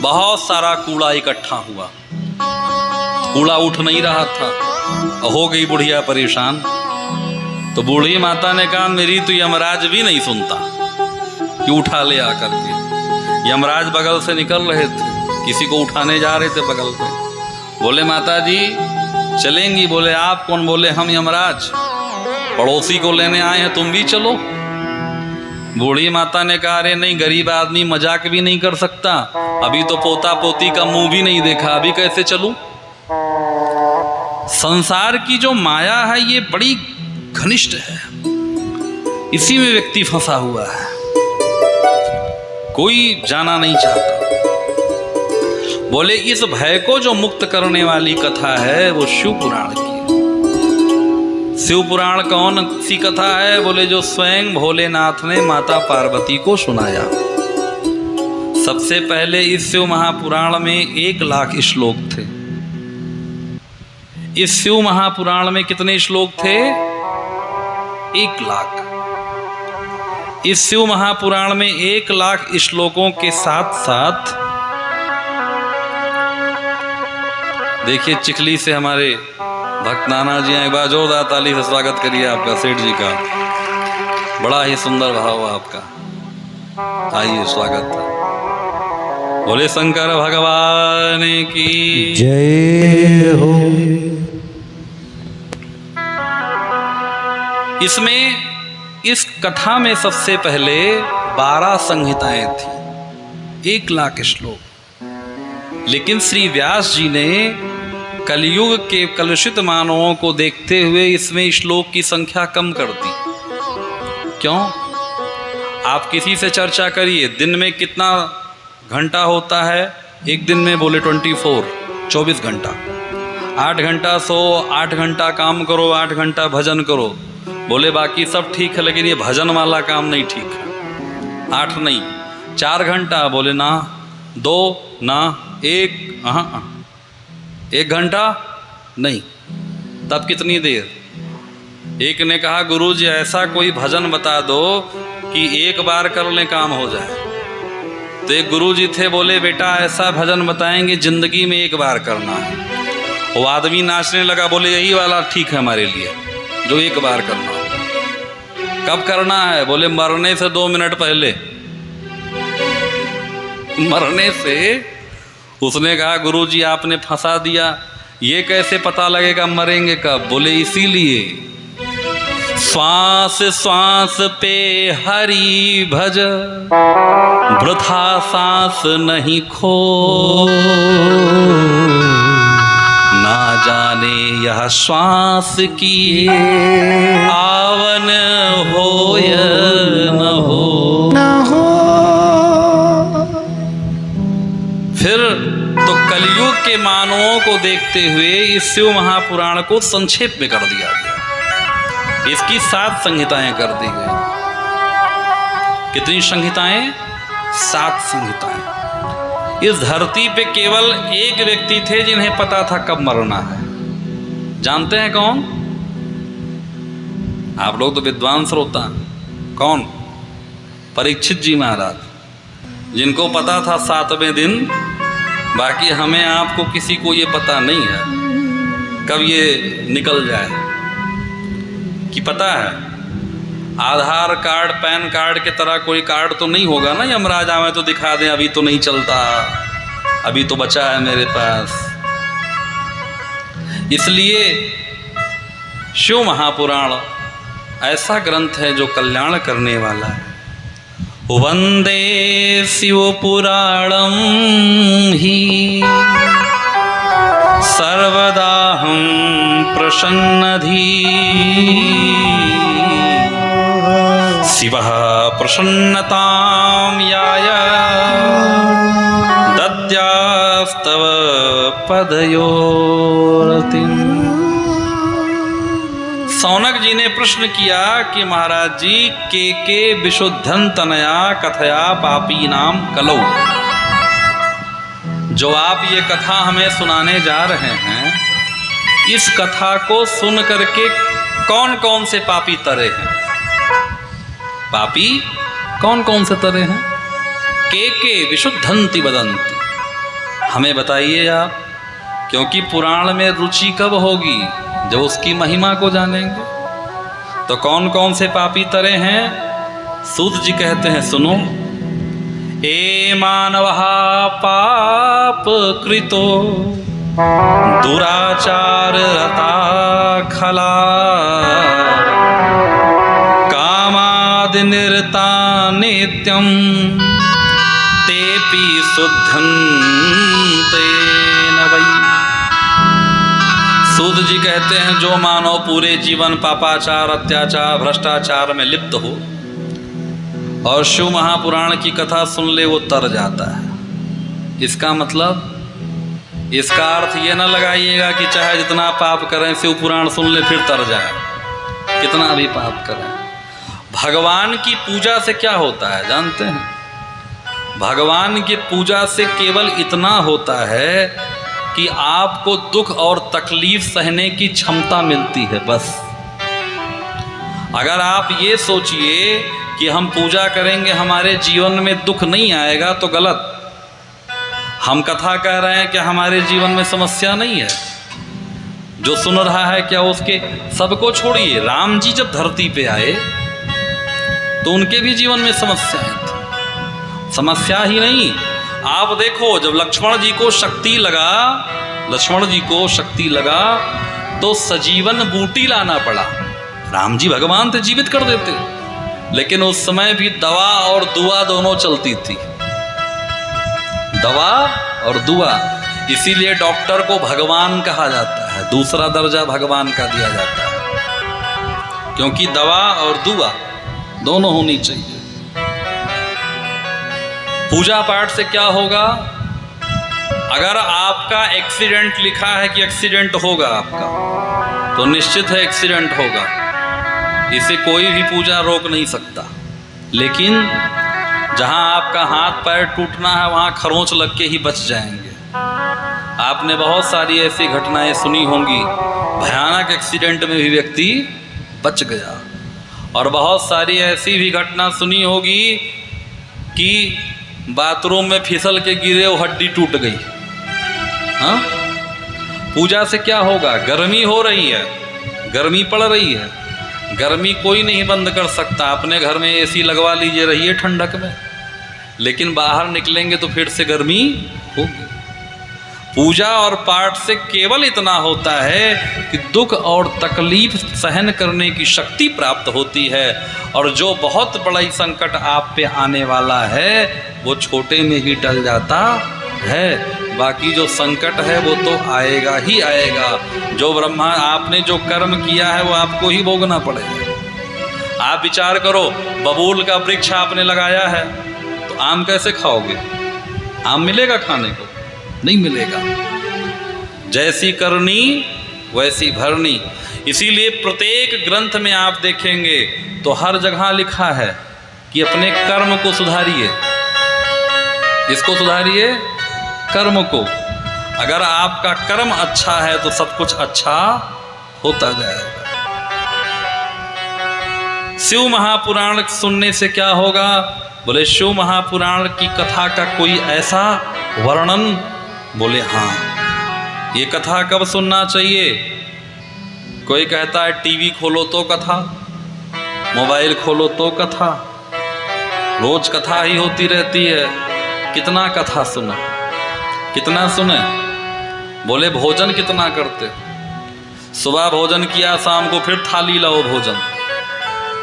बहुत सारा कूड़ा इकट्ठा हुआ, कूड़ा उठ नहीं रहा था, हो गई बुढ़िया परेशान। तो बूढ़ी माता ने कहा मेरी तो यमराज भी नहीं सुनता कि उठा ले आकर के। यमराज बगल से निकल रहे थे, किसी को उठाने जा रहे थे बगल पे। बोले माता जी चलेंगी? बोले आप कौन? बोले हम यमराज, पड़ोसी को लेने आए हैं, तुम भी चलो। बूढ़ी माता ने कहा अरे नहीं, गरीब आदमी मजाक भी नहीं कर सकता, अभी तो पोता पोती का मुंह भी नहीं देखा, अभी कैसे चलूं? संसार की जो माया है ये बड़ी घनिष्ठ है, इसी में व्यक्ति फंसा हुआ है, कोई जाना नहीं चाहता। बोले इस भय को जो मुक्त करने वाली कथा है वो शिव पुराण की है। शिव पुराण कौन सी कथा है? बोले जो स्वयं भोलेनाथ ने माता पार्वती को सुनाया। सबसे पहले इस शिव महापुराण में 1 लाख श्लोक थे। इस शिव महापुराण में कितने श्लोक थे? 1 लाख। इस शिव महापुराण में 1 लाख श्लोकों के साथ साथ देखिए चिखली से हमारे भक्त नाना जी हैं, एक बार जोरदार ताली से स्वागत करिए आपका, सेठ जी का। बड़ा ही सुंदर भाव आपका, आइए स्वागत है। बोले शंकर भगवान की जय हो। इसमें इस कथा में सबसे पहले 12 संहिताएं थी, 1 लाख श्लोक। लेकिन श्री व्यास जी ने कलयुग के कलुषित मानवों को देखते हुए इसमें श्लोक की संख्या कम कर दी। क्यों? आप किसी से चर्चा करिए दिन में कितना घंटा होता है? एक दिन में बोले 24 घंटा। 8 घंटा सो, 8 घंटा काम करो, 8 घंटा भजन करो। बोले बाकी सब ठीक है, लेकिन ये भजन वाला काम नहीं ठीक है। 8 नहीं, 4 घंटा। बोले ना, 2 ना, 1 1 घंटा नहीं। तब कितनी देर? एक ने कहा गुरुजी ऐसा कोई भजन बता दो कि एक बार कर ले काम हो जाए। तो एक गुरुजी थे, बोले बेटा ऐसा भजन बताएंगे जिंदगी में 1 बार करना है। वो आदमी नाचने लगा, बोले यही वाला ठीक है हमारे लिए, जो 1 बार करना है। कब करना है? बोले मरने से 2 मिनट पहले। मरने से। उसने कहा गुरुजी आपने फंसा दिया, ये कैसे पता लगेगा मरेंगे कब? बोले इसीलिए श्वास श्वास पे हरि भज, वृथा सांस नहीं खो, ना जाने यह श्वास की आवन हो या न हो। फिर तो कलयुग के मानवों को देखते हुए इस शिव महापुराण को संक्षेप में कर दिया गया। इसकी 7 संहिताएं कर दी गई। कितनी संहिताएं? 7 संहिताएं। इस धरती पे केवल एक व्यक्ति थे जिन्हें पता था कब मरना है। जानते हैं कौन? आप लोग तो विद्वान श्रोता। कौन? परीक्षित जी महाराज, जिनको पता था 7वें दिन। बाकी हमें आपको किसी को ये पता नहीं है कब ये निकल जाए। कि पता है आधार कार्ड पैन कार्ड के तरह कोई कार्ड तो नहीं होगा ना यमराज आवे तो दिखा दें अभी तो नहीं चलता, अभी तो बचा है मेरे पास। इसलिए शिव महापुराण ऐसा ग्रंथ है जो कल्याण करने वाला है। वंदे शिव पुराणम ही सर्वदा हम प्रसन्नधि, शिवः प्रसन्नतां याय दद्यास्तव पदयोरतिम्। सौनक जी ने प्रश्न किया कि महाराज जी के विशुद्धं तनया कथया पापी नाम कलौ। जो आप ये कथा हमें सुनाने जा रहे हैं, इस कथा को सुन करके कौन कौन से पापी तरे हैं? पापी कौन कौन से तरे हैं? के विशुद्धंति वदंति। हमें बताइए आप, क्योंकि पुराण में रुचि कब होगी? जब उसकी महिमा को जानेंगे। तो कौन कौन से पापी तरे हैं? सूत जी कहते हैं सुनो। ए मानवः पाप कृतो दुराचार रता खला, कामादि निरता नित्यं तेपि शुद्धन्ते न वै। सूत जी कहते हैं जो मानव पूरे जीवन पापाचार अत्याचार भ्रष्टाचार में लिप्त हो और शिव महापुराण की कथा सुन ले वो तर जाता है। इसका मतलब, इसका अर्थ ये ना लगाइएगा कि चाहे जितना पाप करें शिव पुराण सुन ले फिर तर जाए, कितना भी पाप करें। भगवान की पूजा से क्या होता है जानते हैं? भगवान की पूजा से केवल इतना होता है कि आपको दुख और तकलीफ सहने की क्षमता मिलती है, बस। अगर आप ये सोचिए कि हम पूजा करेंगे हमारे जीवन में दुख नहीं आएगा तो गलत। हम कथा कह रहे हैं कि हमारे जीवन में समस्या नहीं है। जो सुन रहा है क्या उसके सबको छोड़िए। राम जी जब धरती पे आए तो उनके भी जीवन में समस्याएं थी। समस्या ही नहीं, आप देखो जब लक्ष्मण जी को शक्ति लगा तो सजीवन बूटी लाना पड़ा। राम जी भगवान थे, जीवित कर देते, लेकिन उस समय भी दवा और दुआ दोनों चलती थी। दवा और दुआ, इसीलिए डॉक्टर को भगवान कहा जाता है, दूसरा दर्जा भगवान का दिया जाता है, क्योंकि दवा और दुआ दोनों होनी चाहिए। पूजा पाठ से क्या होगा? अगर आपका एक्सीडेंट लिखा है कि एक्सीडेंट होगा आपका, तो निश्चित है एक्सीडेंट होगा, इसे कोई भी पूजा रोक नहीं सकता। लेकिन जहां आपका हाथ पैर टूटना है वहां खरोंच लग के ही बच जाएंगे। आपने बहुत सारी ऐसी घटनाएं सुनी होंगी, भयानक एक्सीडेंट में भी व्यक्ति बच गया। और बहुत सारी ऐसी भी घटना सुनी होगी कि बाथरूम में फिसल के गिरे वो हड्डी टूट गई। हाँ, पूजा से क्या होगा? गर्मी हो रही है, गर्मी पड़ रही है, गर्मी कोई नहीं बंद कर सकता। अपने घर में एसी लगवा लीजिए, रहिए ठंडक में, लेकिन बाहर निकलेंगे तो फिर से गर्मी होगी। पूजा और पाठ से केवल इतना होता है कि दुख और तकलीफ सहन करने की शक्ति प्राप्त होती है, और जो बहुत बड़ा संकट आप पे आने वाला है वो छोटे में ही टल जाता है। बाकी जो संकट है वो तो आएगा ही आएगा। जो ब्रह्मा आपने जो कर्म किया है वो आपको ही भोगना पड़ेगा। आप विचार करो, बबूल का वृक्ष आपने लगाया है तो आम कैसे खाओगे? आम मिलेगा खाने को? नहीं मिलेगा। जैसी करनी वैसी भरनी। इसीलिए प्रत्येक ग्रंथ में आप देखेंगे तो हर जगह लिखा है कि अपने कर्म को सुधारिए। इसको सुधारिए, कर्म को। अगर आपका कर्म अच्छा है तो सब कुछ अच्छा होता जाएगा। शिव महापुराण सुनने से क्या होगा? बोले शिव महापुराण की कथा का कोई ऐसा वर्णन? बोले हाँ। ये कथा कब सुनना चाहिए? कोई कहता है टीवी खोलो तो कथा, मोबाइल खोलो तो कथा, रोज कथा ही होती रहती है। कितना कथा सुने, कितना सुने? बोले भोजन कितना करते? सुबह भोजन किया, शाम को फिर थाली लाओ भोजन,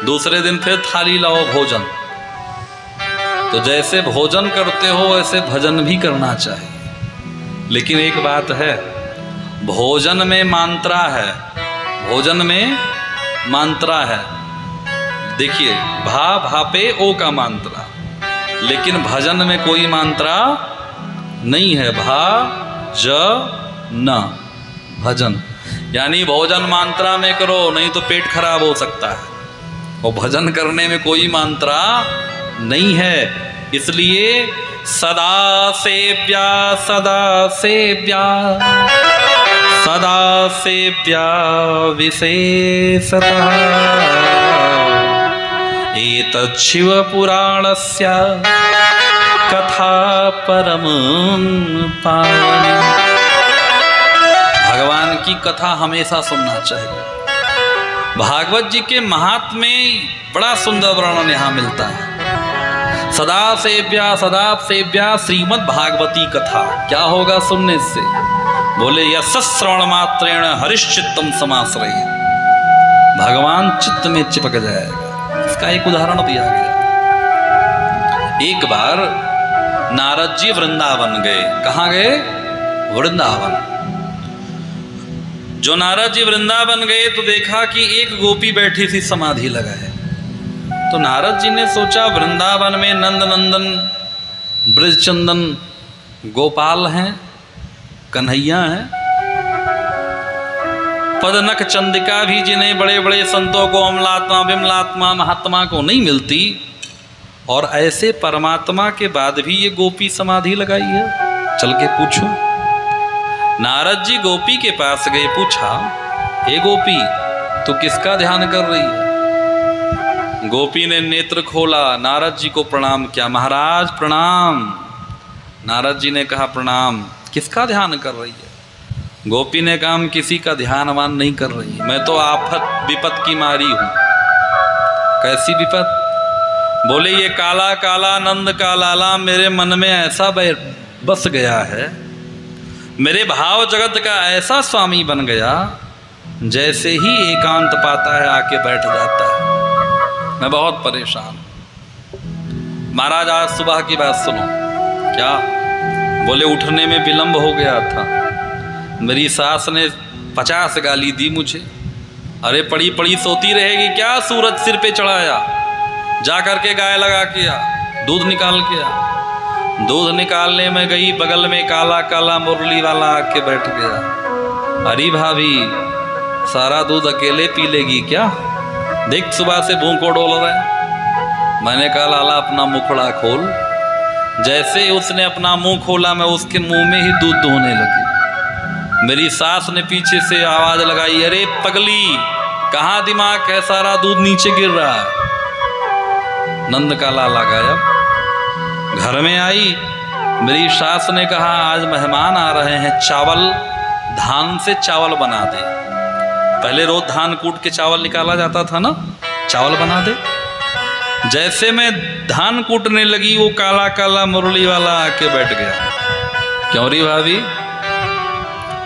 दूसरे दिन फिर थाली लाओ भोजन। तो जैसे भोजन करते हो वैसे भजन भी करना चाहिए। लेकिन एक बात है, भोजन में मांत्रा है, भोजन में मांत्रा है। देखिए, भा भापे ओ का मांत्रा, लेकिन भजन में कोई मांत्रा नहीं है। भा ज न भजन, यानी भोजन मांत्रा में करो नहीं तो पेट खराब हो सकता है, और भजन करने में कोई मांत्रा नहीं है। इसलिए सदा सेव्या सदा सेव्या सदा सेव्या विशेषतः एतत् शिव पुराणस्य कथा परम पावनी। भगवान की कथा हमेशा सुनना चाहिए। भागवत जी के महात्म्य में बड़ा सुंदर वर्णन यहाँ मिलता है। सदा सेव्या श्रीमद् भागवती कथा। क्या होगा सुनने से? बोले यश्रवण मात्रेण हरिश्चित्तम समाश्रय, भगवान चित्त में चिपक जाएगा। इसका एक उदाहरण दिया गया। एक बार नारद जी वृंदावन गए। कहाँ गए? वृंदावन। जो नारद जी वृंदावन गए तो देखा कि एक गोपी बैठी थी समाधि लगाए। तो नारद जी ने सोचा वृंदावन में नंद नंदन ब्रजचंदन गोपाल हैं, कन्हैया हैं, पदनख चंदिका भी जिन्हें बड़े बड़े संतों को अमलात्मा विमलात्मा महात्मा को नहीं मिलती, और ऐसे परमात्मा के बाद भी ये गोपी समाधि लगाई है, चल के पूछो। नारद जी गोपी के पास गए, पूछा हे गोपी तू किसका ध्यान कर रही है? गोपी ने नेत्र खोला, नारद जी को प्रणाम किया। महाराज प्रणाम। नारद जी ने कहा प्रणाम। किसका ध्यान कर रही है? गोपी ने कहा किसी का ध्यानवान नहीं कर रही, मैं तो आफत विपत की मारी हूँ। कैसी विपत? बोले ये काला काला नंद का लाला मेरे मन में ऐसा बस गया है, मेरे भाव जगत का ऐसा स्वामी बन गया, जैसे ही एकांत पाता है आके बैठ जाता है। मैं बहुत परेशान। महाराज आज सुबह की बात सुनो। क्या? बोले उठने में विलंब हो गया था, मेरी सास ने 50 गाली दी मुझे। अरे पड़ी पड़ी सोती रहेगी क्या? सूरज सिर पे चढ़ाया, जा करके गाय लगा के आ, दूध निकाल के आ। दूध निकालने में गई, बगल में काला काला मुरली वाला आके बैठ गया। अरे भाभी सारा दूध अकेले पी लेगी क्या? देख सुबह से भूख को डोल रहा है। मैंने कहा लाला अपना मुखड़ा खोल। जैसे उसने अपना मुंह खोला, मैं उसके मुंह में ही दूध दोहने लगी। मेरी सास ने पीछे से आवाज लगाई, अरे पगली कहाँ दिमाग है, सारा दूध नीचे गिर रहा है। नंद का लाला गायब। घर में आई, मेरी सास ने कहा आज मेहमान आ रहे हैं, चावल धान से चावल बना दे। पहले रोज धान कूट के चावल निकाला जाता था ना, चावल बना दे। जैसे मैं धान कूटने लगी, वो काला काला मुरली वाला आके बैठ गया। क्यों री भाभी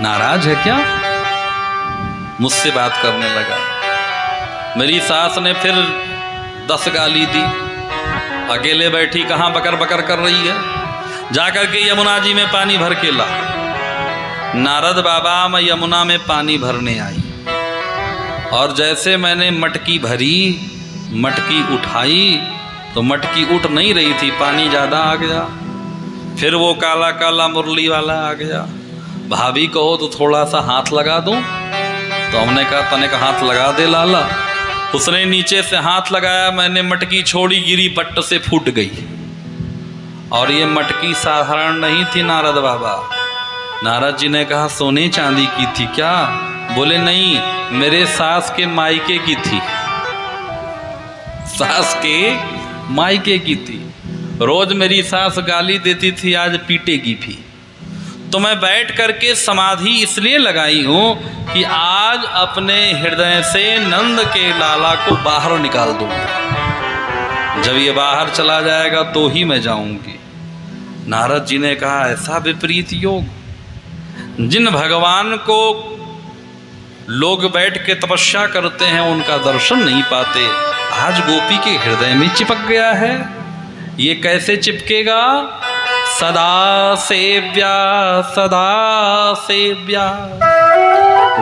नाराज है क्या? मुझसे बात करने लगा। मेरी सास ने फिर 10 गाली दी। अकेले बैठी कहाँ बकर बकर कर रही है, जाकर के यमुना जी में पानी भर के ला। नारद बाबा, मैं यमुना में पानी भरने आई और जैसे मैंने मटकी भरी, मटकी उठाई तो मटकी उठ नहीं रही थी, पानी ज़्यादा आ गया। फिर वो काला काला मुरली वाला आ गया। भाभी कहो तो थोड़ा सा हाथ लगा दूं? तो हमने कहा तनिक हाथ लगा दे लाला। उसने नीचे से हाथ लगाया, मैंने मटकी छोड़ी, गिरी, पट्ट से फूट गई। और ये मटकी साधारण नहीं थी नारद बाबा। नारद जी ने कहा सोने चांदी की थी क्या? बोले नहीं, मेरे सास के मायके की थी। सास के मायके की थी। रोज मेरी सास गाली देती थी, आज पीटेगी भी। तो मैं बैठ करके समाधि इसलिए लगाई हूं कि आज अपने हृदय से नंद के लाला को बाहर निकाल दूंगा। जब ये बाहर चला जाएगा तो ही मैं जाऊंगी। नारद जी ने कहा ऐसा विपरीत योग, जिन भगवान को लोग बैठ के तपस्या करते हैं उनका दर्शन नहीं पाते, आज गोपी के हृदय में चिपक गया है। ये कैसे चिपकेगा? सदा सेव्या, सदा सेव्या।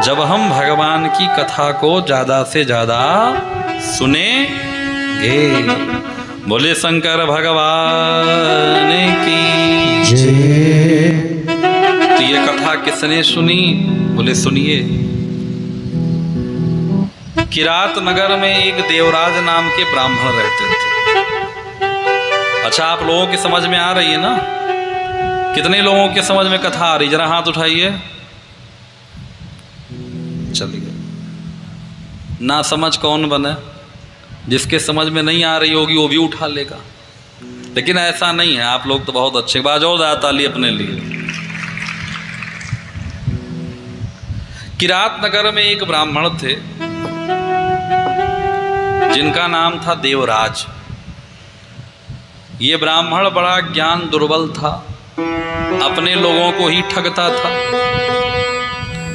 जब हम भगवान की कथा को ज्यादा से ज्यादा सुनेंगे। बोले शंकर भगवान की जय। तो ये कथा किसने सुनी? बोले सुनिए। किरात नगर में एक देवराज नाम के ब्राह्मण रहते थे। अच्छा, आप लोगों की समझ में आ रही है ना? कितने लोगों के समझ में कथा आ रही? जरा हाथ उठाइए। चलिए, ना समझ कौन बने? जिसके समझ में नहीं आ रही होगी वो भी उठा लेगा। लेकिन ऐसा नहीं है, आप लोग तो बहुत अच्छे। बाजो ताली अपने लिए। किरात नगर में एक ब्राह्मण थे जिनका नाम था देवराज। ये ब्राह्मण बड़ा ज्ञान दुर्बल था, अपने लोगों को ही ठगता था,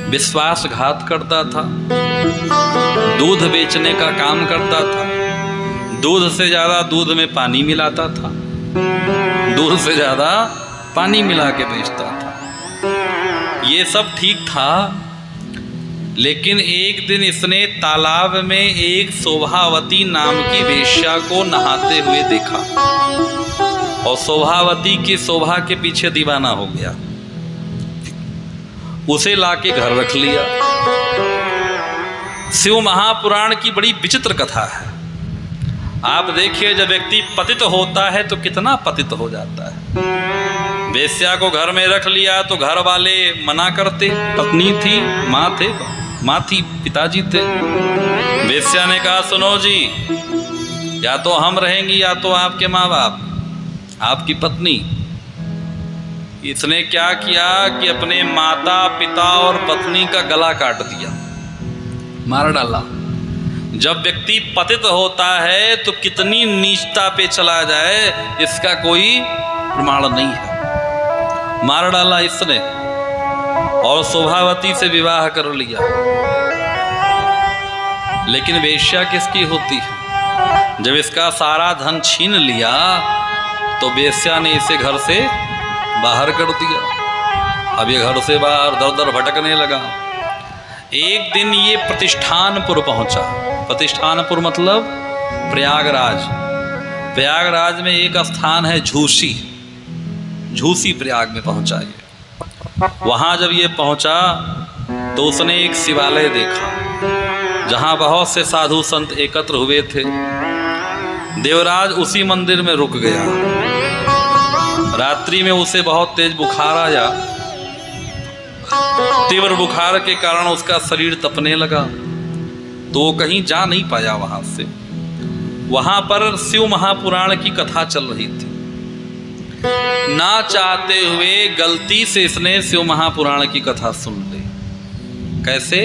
विश्वासघात करता था, दूध बेचने का काम करता था, दूध से ज़्यादा दूध में पानी मिलाता था, दूध से ज़्यादा पानी मिला के बेचता था। ये सब ठीक था, लेकिन एक दिन इसने तालाब में एक शोभावती नाम की वेश्या को नहाते हुए देखा और शोभावती की शोभा के पीछे दीवाना हो गया। उसे लाके घर रख लिया। शिव महापुराण की बड़ी विचित्र कथा है। आप देखिए, जब व्यक्ति पतित होता है तो कितना पतित हो जाता है। वेश्या को घर में रख लिया तो घर वाले मना करते। पत्नी थी, माँ थी, पिताजी थे। वेश्या ने कहा सुनो जी, या तो हम रहेंगी या तो आपके माँ बाप, आपकी पत्नी। इसने क्या किया कि अपने माता पिता और पत्नी का गला काट दिया, मार डाला। जब व्यक्ति पतित होता है तो कितनी नीचता पे चला जाए इसका कोई प्रमाण नहीं है। मार डाला इसने और शोभावती से विवाह कर लिया। लेकिन वेश्या किसकी होती है? जब इसका सारा धन छीन लिया तो वेश्या ने इसे घर से बाहर कर दिया। अब ये घर से बाहर दर दर भटकने लगा। एक दिन ये प्रतिष्ठानपुर पहुंचा। प्रतिष्ठानपुर मतलब प्रयागराज। प्रयागराज में एक स्थान है झूसी। झूसी प्रयाग में पहुंचा ये। वहाँ जब ये पहुँचा तो उसने एक शिवालय देखा जहाँ बहुत से साधु संत एकत्र हुए थे। देवराज उसी मंदिर में रुक गया। रात्रि में उसे बहुत तेज बुखार आया। तीव्र बुखार के कारण उसका शरीर तपने लगा तो वो कहीं जा नहीं पाया वहाँ से। वहाँ पर शिव महापुराण की कथा चल रही थी। ना चाहते हुए गलती से इसने शिव महापुराण की कथा सुन ली। कैसे?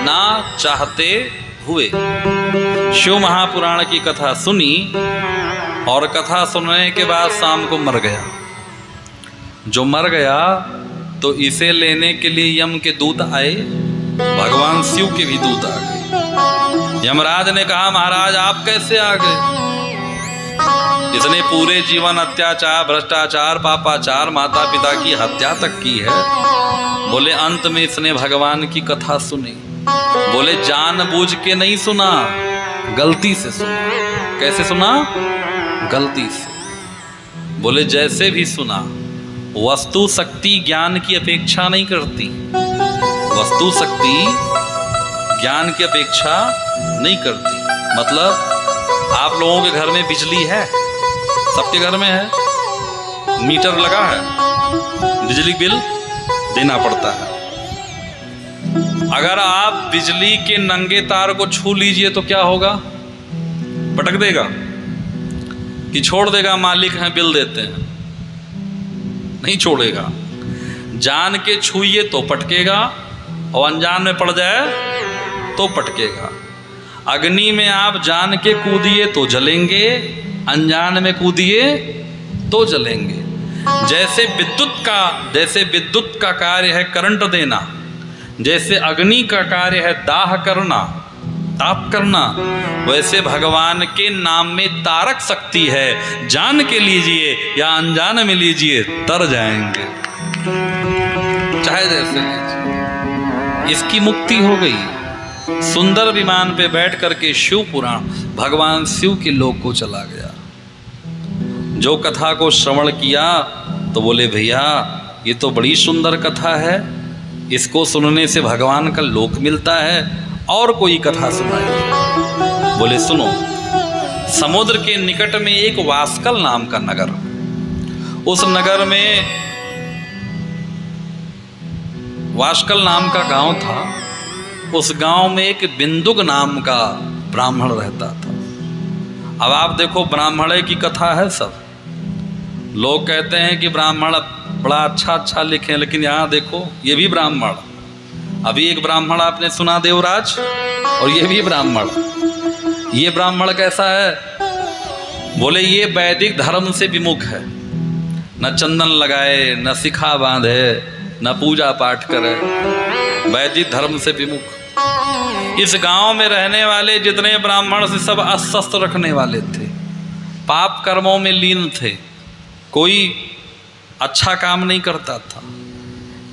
ना चाहते हुए शिव महापुराण की कथा सुनी और कथा सुनने के बाद शाम को मर गया। जो मर गया तो इसे लेने के लिए यम के दूत आए, भगवान शिव के भी दूत आ गए। यमराज ने कहा महाराज आप कैसे आ गए? इसने पूरे जीवन अत्याचार, भ्रष्टाचार, पापाचार, माता पिता की हत्या तक की है। बोले अंत में इसने भगवान की कथा सुनी। बोले जानबूझ के नहीं सुना, गलती से सुना। कैसे सुना? गलती से। बोले जैसे भी सुना, वस्तु शक्ति ज्ञान की अपेक्षा नहीं करती। वस्तु शक्ति ज्ञान की अपेक्षा नहीं करती। मतलब आप लोगों के घर में बिजली है, सबके घर में है, मीटर लगा है, बिजली बिल देना पड़ता है। अगर आप बिजली के नंगे तार को छू लीजिए तो क्या होगा? पटक देगा कि छोड़ देगा, मालिक हैं बिल देते हैं? नहीं छोड़ेगा। जान के छूइए तो पटकेगा, और अनजान में पड़ जाए तो पटकेगा। अग्नि में आप जान के कूदिए तो जलेंगे, अनजान में कूदिए तो जलेंगे। जैसे विद्युत का कार्य है करंट देना, जैसे अग्नि का कार्य है दाह करना, ताप करना, वैसे भगवान के नाम में तारक शक्ति है। जान के लीजिए या अनजान में लीजिए तर जाएंगे, चाहे जैसे लीजिए। इसकी मुक्ति हो गई। सुंदर विमान पे बैठ करके शिव पुराण भगवान शिव के लोक को चला गया। जो कथा को श्रवण किया तो बोले भैया ये तो बड़ी सुंदर कथा है, इसको सुनने से भगवान का लोक मिलता है, और कोई कथा सुनाइए। बोले सुनो। समुद्र के निकट में एक वास्कल नाम का नगर, उस नगर में वास्कल नाम का गांव था। उस गांव में एक बिंदुक नाम का ब्राह्मण रहता था। अब आप देखो ब्राह्मणे की कथा है सब। लोग कहते हैं कि ब्राह्मण बड़ा अच्छा लिखे, लेकिन यहाँ देखो ये भी ब्राह्मण। अभी एक ब्राह्मण आपने सुना देवराज, और ये भी ब्राह्मण। ये ब्राह्मण कैसा है? बोले ये वैदिक धर्म से विमुख है, न चंदन लगाए, न शिखा बांधे, न पूजा पाठ करे, वैदिक धर्म से विमुख। इस गांव में रहने वाले जितने ब्राह्मण से सब अस्वस्थ रखने वाले थे, पाप कर्मों में लीन थे, कोई अच्छा काम नहीं करता था।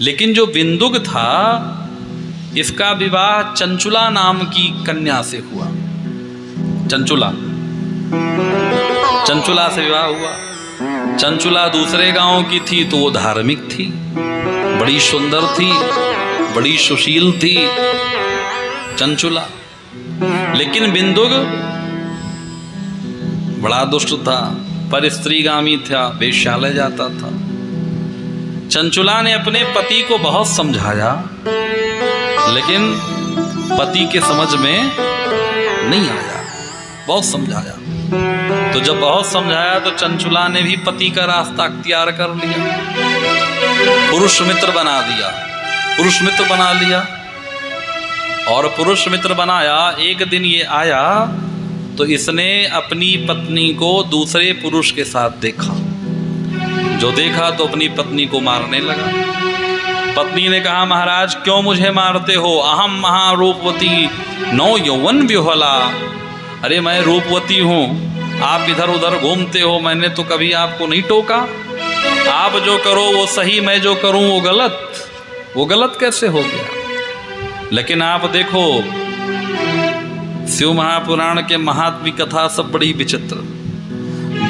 लेकिन जो बिंदुक था, इसका विवाह चंचुला नाम की कन्या से हुआ। चंचुला से विवाह हुआ। चंचुला दूसरे गांव की थी तो वो धार्मिक थी, बड़ी सुंदर थी, बड़ी सुशील थी चंचुला। लेकिन बिंदुक बड़ा दुष्ट था, पर स्त्रीगामी था, वेश्यालय जाता था। चंचुला ने अपने पति को बहुत समझाया, लेकिन पति के समझ में नहीं आया। बहुत समझाया, तो जब बहुत समझाया तो चंचुला ने भी पति का रास्ता अख्तियार कर लिया, पुरुष मित्र बना दिया, पुरुष मित्र बना लिया। और पुरुष मित्र बनाया। एक दिन ये आया तो इसने अपनी पत्नी को दूसरे पुरुष के साथ देखा। जो देखा तो अपनी पत्नी को मारने लगा। पत्नी ने कहा महाराज क्यों मुझे मारते हो? अहम महारूपवती नौ यौवन विह्वला। अरे मैं रूपवती हूँ, आप इधर उधर घूमते हो, मैंने तो कभी आपको नहीं टोका। आप जो करो वो सही, मैं जो करूँ वो गलत। वो गलत कैसे हो गया? लेकिन आप देखो शिव महापुराण के महात्म्य कथा सब बड़ी विचित्र।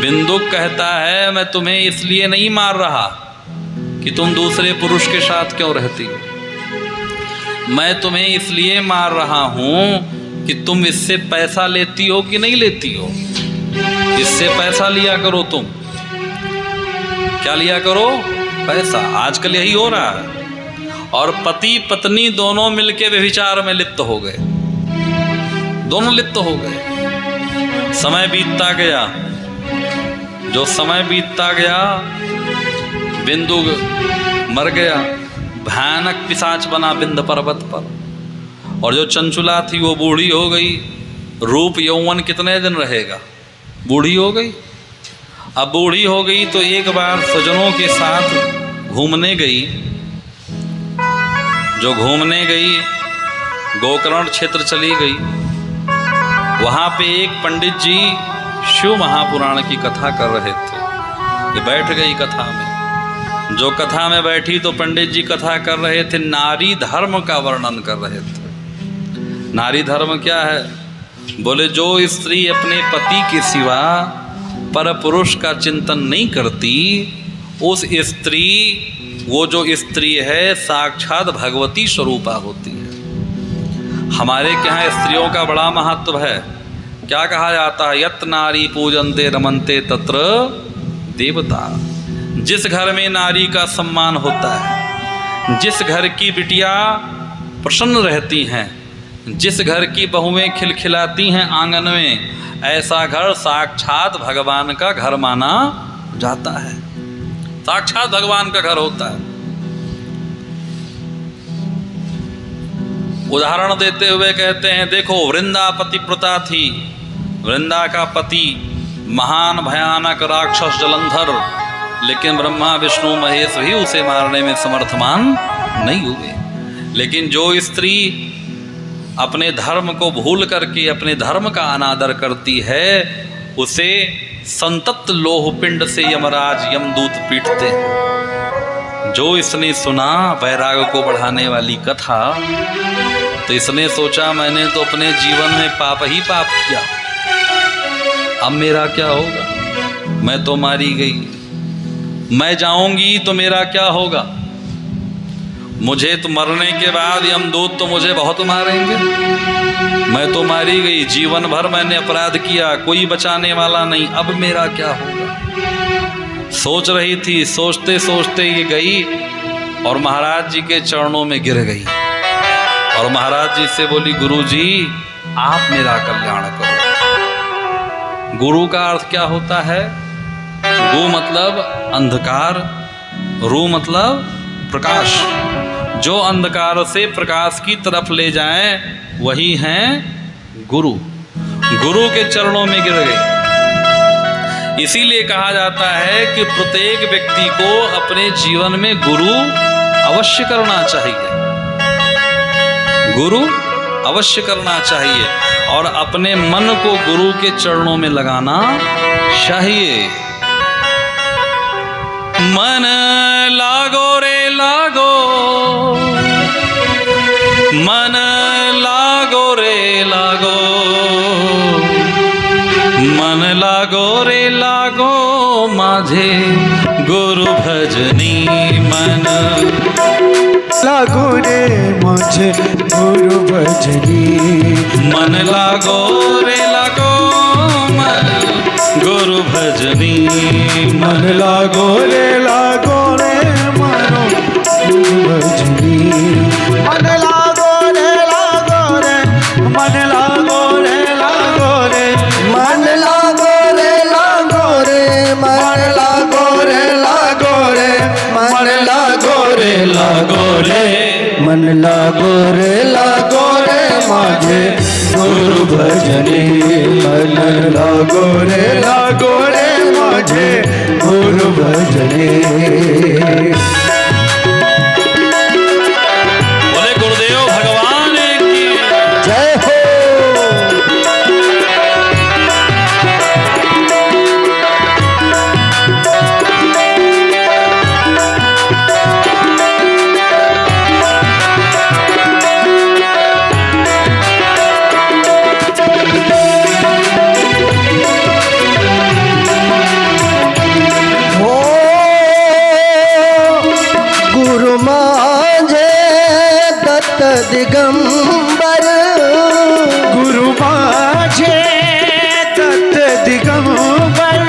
बिंदुक कहता है मैं तुम्हें इसलिए नहीं मार रहा कि तुम दूसरे पुरुष के साथ क्यों रहती हो, मैं तुम्हें इसलिए मार रहा हूं कि तुम इससे पैसा लेती हो कि नहीं लेती हो। इससे पैसा लिया करो। तुम क्या लिया करो? पैसा। आजकल यही हो रहा है। और पति पत्नी दोनों मिलके व्यभिचार में लिप्त हो गए, दोनों लिप्त हो गए। समय बीतता गया। जो समय बीतता गया बिंदुक मर गया, भयानक पिशाच बना बिंद पर्वत पर। और जो चंचुला थी वो बूढ़ी हो गई। रूप यौवन कितने दिन रहेगा? बूढ़ी हो गई। अब बूढ़ी हो गई तो एक बार स्वजनों के साथ घूमने गई जो घूमने गई, गोकर्ण क्षेत्र चली गई। वहाँ पे एक पंडित जी शिव महापुराण की कथा कर रहे थे। ये बैठ गई कथा में। जो कथा में बैठी तो पंडित जी कथा कर रहे थे, नारी धर्म का वर्णन कर रहे थे। नारी धर्म क्या है? बोले जो स्त्री अपने पति के सिवा पर पुरुष का चिंतन नहीं करती, उस स्त्री, वो जो स्त्री है साक्षात भगवती स्वरूपा होती है। हमारे यहाँ स्त्रियों का बड़ा महत्व है। क्या कहा जाता है? यत नारी पूजन्ते रमन्ते तत्र देवता। जिस घर में नारी का सम्मान होता है, जिस घर की बिटिया प्रसन्न रहती हैं, जिस घर की बहुएं खिलखिलाती हैं आंगन में, ऐसा घर साक्षात भगवान का घर माना जाता है। साक्षात भगवान का घर होता है। उदाहरण देते हुए कहते हैं, देखो वृंदा पतिव्रता थी। वृंदा का पति महान भयानक राक्षस जलंधर, लेकिन ब्रह्मा विष्णु महेश भी उसे मारने में समर्थमान नहीं हुए। लेकिन जो स्त्री अपने धर्म को भूल करके अपने धर्म का अनादर करती है, उसे संतप्त लोह पिंड से यमराज यमदूत पीटते हैं। जो इसने सुना वैराग को बढ़ाने वाली कथा, तो इसने सोचा मैंने तो अपने जीवन में पाप ही पाप किया, अब मेरा क्या होगा? मैं तो मारी गई, मैं जाऊंगी तो मेरा क्या होगा? मुझे तो मरने के बाद यमदूत तो मुझे बहुत मारेंगे। मैं तो मारी गई, जीवन भर मैंने अपराध किया, कोई बचाने वाला नहीं, अब मेरा क्या होगा? सोच रही थी। सोचते सोचते ये गई और महाराज जी के चरणों में गिर गई और महाराज जी से बोली, गुरु जी आप मेरा कल्याण करो। गुरु का अर्थ क्या होता है? गु मतलब अंधकार, रु मतलब प्रकाश। जो अंधकार से प्रकाश की तरफ ले जाएं, वही हैं गुरु। गुरु के चरणों में गिर गए। इसीलिए कहा जाता है कि प्रत्येक व्यक्ति को अपने जीवन में गुरु अवश्य करना चाहिए। गुरु अवश्य करना चाहिए और अपने मन को गुरु के चरणों में लगाना चाहिए। मन लागो रे लागो, मन लागो रे लागो, मन लागो रे लागो माझे गुरु भजनी। मन लागो रे माझे गुरु भजनी, मन लागो रे लागो मन गुरु भजनी। मन लागो रे मनो गुरु भजनी। मन लागो रे मन लागो रे मन लागो रे मन लागो रे मन लागो रे मन लागो रे माझे गुरु भजनी। मन लागो रे माझे गुरु भजनी। बोले गुरुदेव भगवान की जय हो। दिगंबर गुरु माझे दत्त दिगंबर,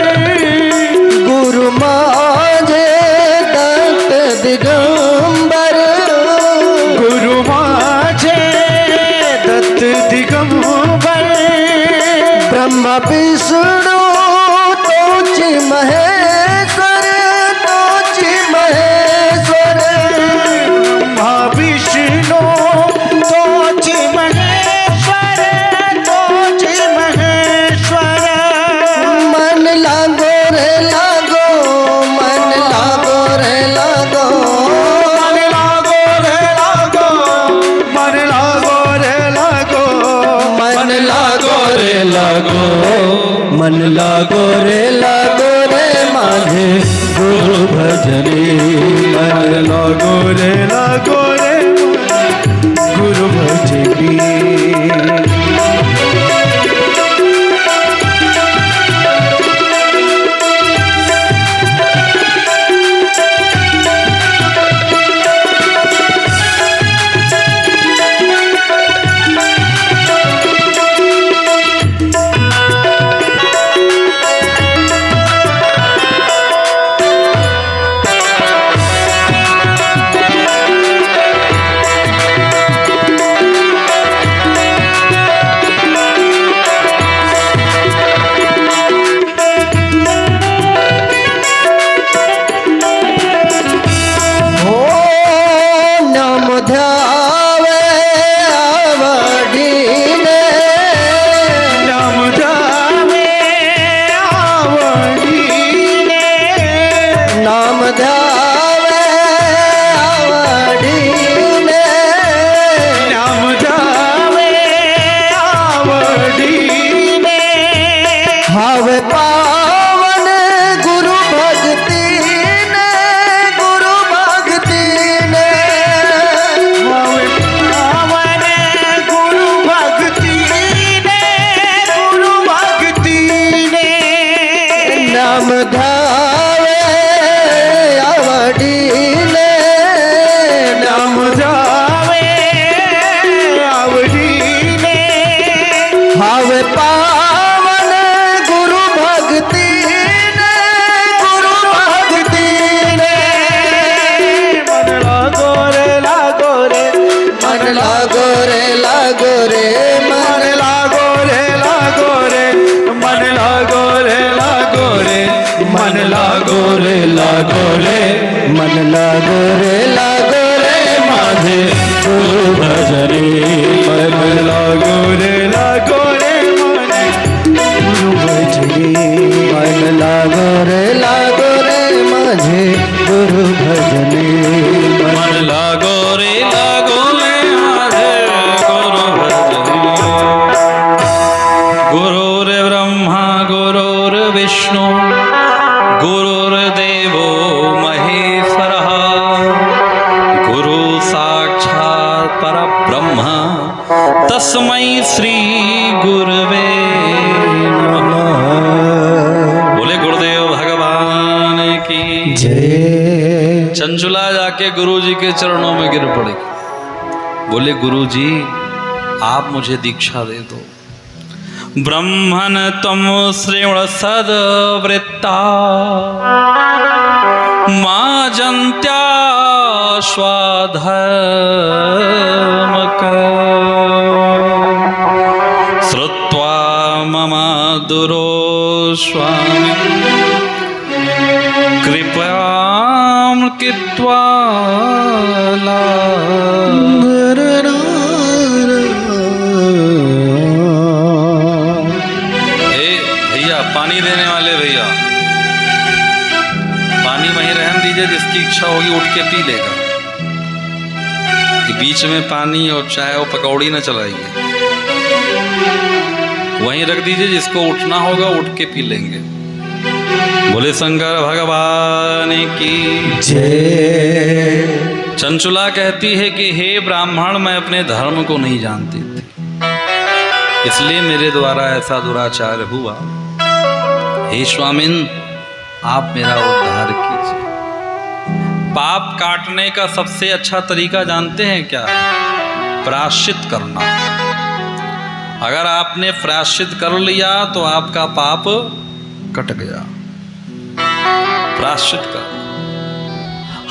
गुरु माझे दत्त दिगंबर, गुरु माझे दत्त दिगंबर। ब्रह्मा विष्णु तोचि महेश्वर, तोचि महेश्वर, ब्रह्मा विष्णु तोचि महेश्वर, तोचि महेश्वर। मन लागो रे लागो, मन लागो रे लागो, मन लागो रे लागो, लागो मन लागो रे माझे गुरु भजनी मन लागो रे गुरु भजनी। मन लागो रे माझे गुरु भजनी मन लागो रे गुरु भजनी मन लागो रे माझे गुरु भजनी मन लागो रे माझे गुरु भजनी। गुरुर्ब्रह्मा गुरुर्विष्णु गुरुर्देवो महेश्वरः गुरु साक्षात् परब्रह्म तस्मै श्री गुरवे नमः। बोले गुरुदेव भगवान की जय। चंचुला जाके गुरुजी के चरणों में गिर पड़ी। बोले गुरुजी आप मुझे दीक्षा दे दो। ब्रह्मण तम श्रेण सद्वृत्ता मां जन्त्या स्वाधर्मक श्रुत्वा मम दुरो स्वामी कृपां कृत्वा पानी देने वाले भैया, पानी वहीं रहने दीजिए, जिसकी इच्छा होगी उठ के पी लेगा। बीच में पानी और चाय और पकौड़ी न चलाइए, वहीं रख दीजिए, जिसको उठना होगा उठ के पी लेंगे। बोले शंकर भगवान की जय। चंचुला कहती है कि हे ब्राह्मण, मैं अपने धर्म को नहीं जानती थी, इसलिए मेरे द्वारा ऐसा दुराचार हुआ। हे स्वामिन, आप मेरा उद्धार कीजिए। पाप काटने का सबसे अच्छा तरीका जानते हैं क्या? प्रायश्चित करना। अगर आपने प्रायश्चित कर लिया तो आपका पाप कट गया। प्रायश्चित कर।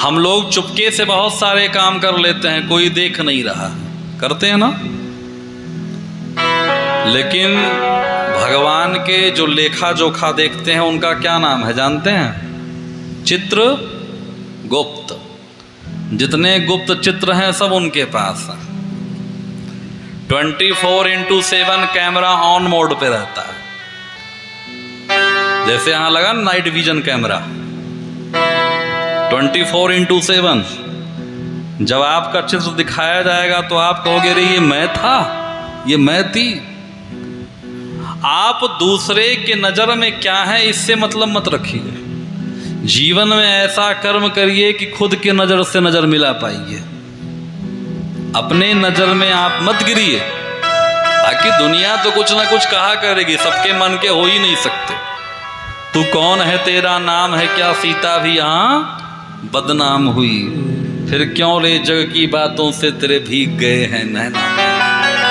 हम लोग चुपके से बहुत सारे काम कर लेते हैं, कोई देख नहीं रहा, करते हैं ना। लेकिन भगवान के जो लेखा जोखा देखते हैं उनका क्या नाम है जानते हैं? चित्र गुप्त। जितने गुप्त चित्र हैं सब उनके पास है। 24/7 कैमरा ऑन मोड पे रहता है। जैसे यहां लगा नाइट विजन कैमरा, 24/7। जब आपका चित्र दिखाया जाएगा तो आप कहोगे रे ये मैं था, ये मैं थी। आप दूसरे के नज़र में क्या है इससे मतलब मत रखिए। जीवन में ऐसा कर्म करिए कि खुद के नज़र से नज़र मिला पाइए। अपने नज़र में आप मत गिरिए, बाकी दुनिया तो कुछ ना कुछ कहा करेगी, सबके मन के हो ही नहीं सकते। तू कौन है, तेरा नाम है क्या, सीता भी यहाँ बदनाम हुई, फिर क्यों रे जग की बातों से तेरे भीग गए हैं नैना।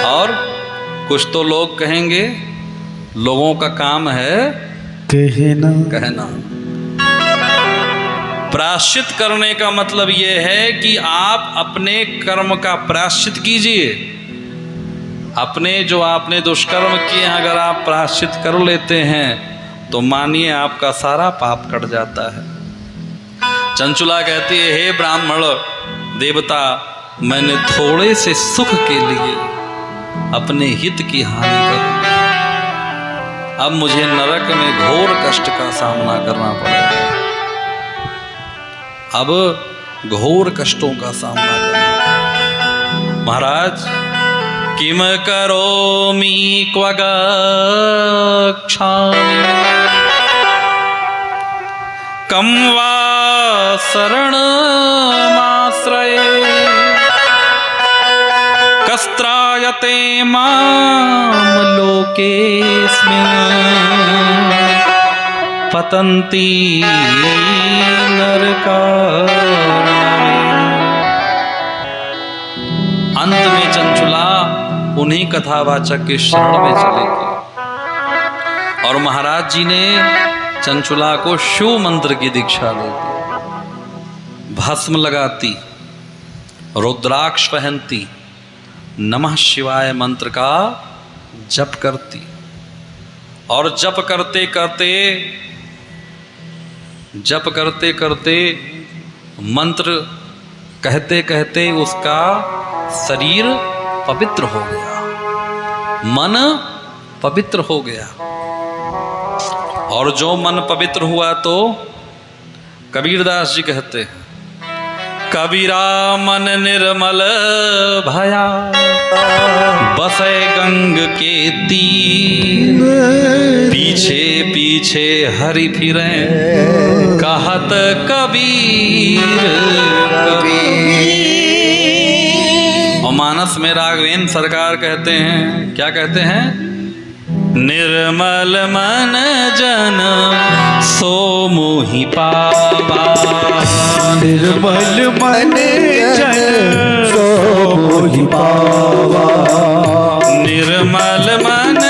और कुछ तो लोग कहेंगे, लोगों का काम है कहना। प्रायश्चित करने का मतलब यह है कि आप अपने कर्म का प्रायश्चित कीजिए। अपने जो आपने दुष्कर्म किए हैं अगर आप प्रायश्चित कर लेते हैं तो मानिए आपका सारा पाप कट जाता है। चंचुला कहती है, हे ब्राह्मण देवता, मैंने थोड़े से सुख के लिए अपने हित की हानि कर, अब मुझे नरक में घोर कष्ट का सामना करना पड़ेगा। अब घोर कष्टों का सामना करना। महाराज, किम करोमि क्व गच्छामि कं वा शरणमाश्रये कस्त्रायते मां लोकेऽस्मिन् पतन्ति नरकार्णवे। अंत में चंचुला उन्हीं कथावाचक के शरण में चलेगी और महाराज जी ने चंचुला को शिव मंत्र की दीक्षा दे दी। भस्म लगाती, रुद्राक्ष पहनती, नमः शिवाय मंत्र का जप करती और जप करते करते मंत्र कहते कहते उसका शरीर पवित्र हो गया, मन पवित्र हो गया। और जो मन पवित्र हुआ तो कबीरदास जी कहते हैं, कबीरा मन निर्मल भया बसे गंग के तीर, पीछे पीछे हरि फिरे कहत कबीर कबीर। और मानस में राघवेंद्र सरकार कहते हैं, क्या कहते हैं, निर्मल मन जन सो मोहि पावा, निर्मल मन जन सो मोहि पावा, निर्मल मन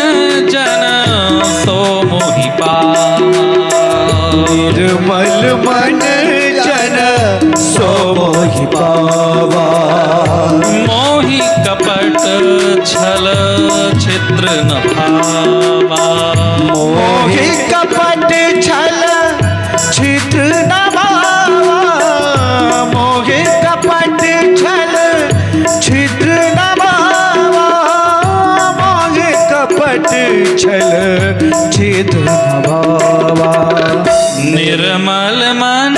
जन सो मोहि पावा, निर्मल मन जन सो मोहि पावा, मोहि कपट छल छिद्र न भावा, मोहि कपट छल छिद्र न भावा, मोहि कपट छल छिद्र न भावा, मोहि कपट छल छिद्र न भावा, निर्मल मन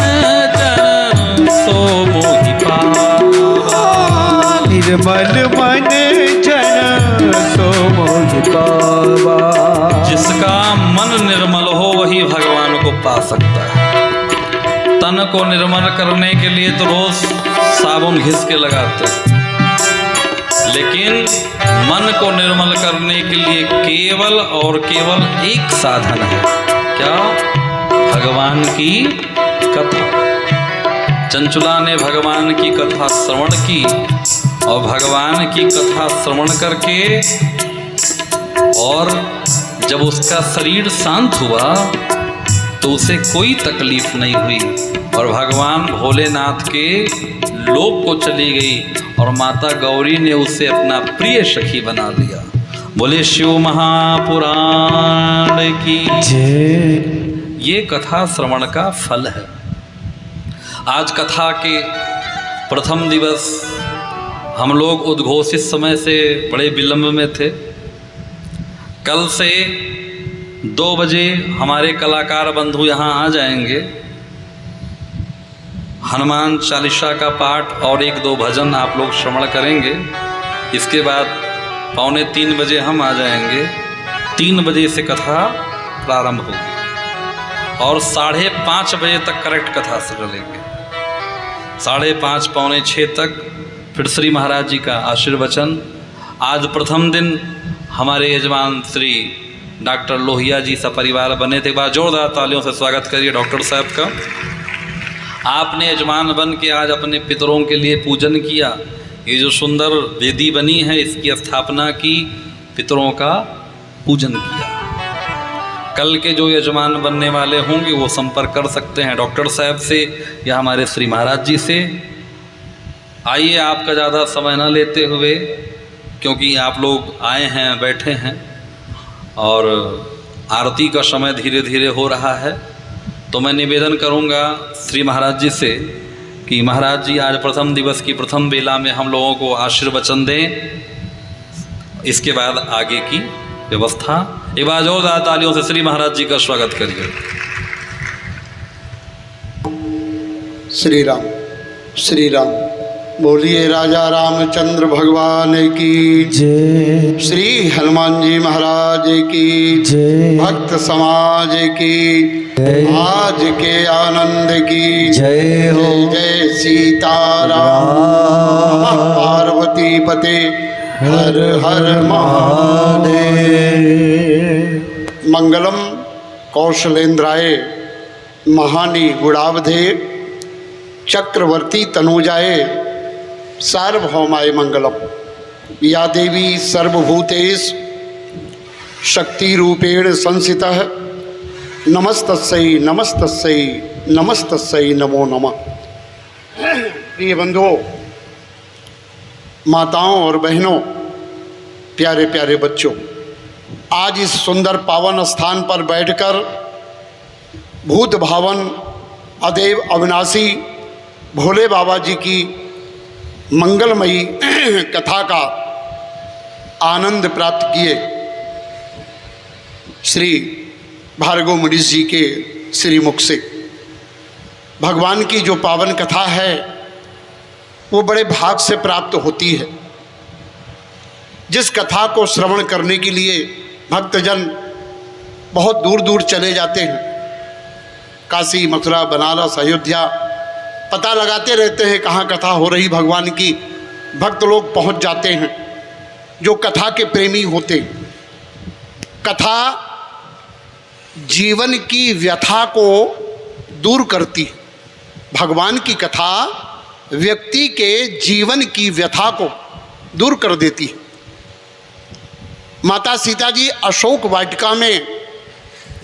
जन सो मोहि पावा, निर्मल मन जन सो मोहि पावा। जिसका मन निर्मल हो वही भगवान को पा सकता है। तन को निर्मल करने के लिए तो रोज साबुन घिस के लगाते हैं, लेकिन मन को निर्मल करने के लिए केवल और केवल एक साधन है, क्या, भगवान की कथा। चंचुला ने भगवान की कथा श्रवण की और भगवान की कथा श्रवण करके और जब उसका शरीर शांत हुआ तो उसे कोई तकलीफ नहीं हुई और भगवान भोलेनाथ के लोक को चली गई और माता गौरी ने उसे अपना प्रिय सखी बना लिया। बोले शिव महापुराण की जय। ये कथा श्रवण का फल है। आज कथा के प्रथम दिवस हम लोग उद्घोषित समय से बड़े विलंब में थे। कल से 2 बजे हमारे कलाकार बंधु यहाँ आ जाएंगे। हनुमान चालीसा का पाठ और 1-2 भजन आप लोग श्रवण करेंगे। इसके बाद 2:45 बजे हम आ जाएंगे। 3 बजे से कथा प्रारंभ होगी और 5:30 बजे तक करेक्ट कथा से चलेंगे। 5:30 पौने 6 तक फिर श्री महाराज जी का आशीर्वचन। आज प्रथम दिन हमारे यजमान श्री डॉक्टर लोहिया जी सपरिवार बने थे। एक बार जोरदार तालियों से स्वागत करिए डॉक्टर साहब का। आपने यजमान बन के आज अपने पितरों के लिए पूजन किया। ये जो सुंदर वेदी बनी है इसकी स्थापना की, पितरों का पूजन किया। कल के जो यजमान बनने वाले होंगे वो संपर्क कर सकते हैं डॉक्टर साहब से या हमारे श्री महाराज जी से। आइए, आपका ज़्यादा समय न लेते हुए, क्योंकि आप लोग आए हैं बैठे हैं और आरती का समय धीरे धीरे हो रहा है, तो मैं निवेदन करूंगा श्री महाराज जी से कि महाराज जी आज प्रथम दिवस की प्रथम बेला में हम लोगों को आशीर्वचन दें। इसके बाद आगे की व्यवस्था। एक बार जोरदार तालियों से श्री महाराज जी का स्वागत करिए। श्री राम श्री राम। बोलिए राजा रामचंद्र भगवान की जय श्री हनुमान जी महाराज की जय भक्त समाज की जय आज के आनंद की जय हो जय सीताराम। पार्वती पते हर हर महादेव। मंगलम कौशलेन्द्राय महानी गुणावधे चक्रवर्ती तनुजाए सार्वभौमाय मंगलम। या देवी सर्वभूतेषु शक्तिरूपेण संस्थितः नमस्तस्यै नमस्तस्यै नमस्तस्यै नमो नमः। प्रिय बंधुओं, माताओं और बहनों, प्यारे प्यारे बच्चों, आज इस सुंदर पावन स्थान पर बैठकर भूत भावन अदेव अविनाशी भोले बाबा जी की मंगलमयी कथा का आनंद प्राप्त किए। श्री भार्गव मुनि जी के श्रीमुख से भगवान की जो पावन कथा है वो बड़े भाग से प्राप्त होती है। जिस कथा को श्रवण करने के लिए भक्तजन बहुत दूर दूर चले जाते हैं, काशी मथुरा बनारस अयोध्या पता लगाते रहते हैं कहाँ कथा हो रही भगवान की। भक्त लोग पहुँच जाते हैं जो कथा के प्रेमी होते हैं। कथा जीवन की व्यथा को दूर करती है। भगवान की कथा व्यक्ति के जीवन की व्यथा को दूर कर देती है। माता सीता जी अशोक वाटिका में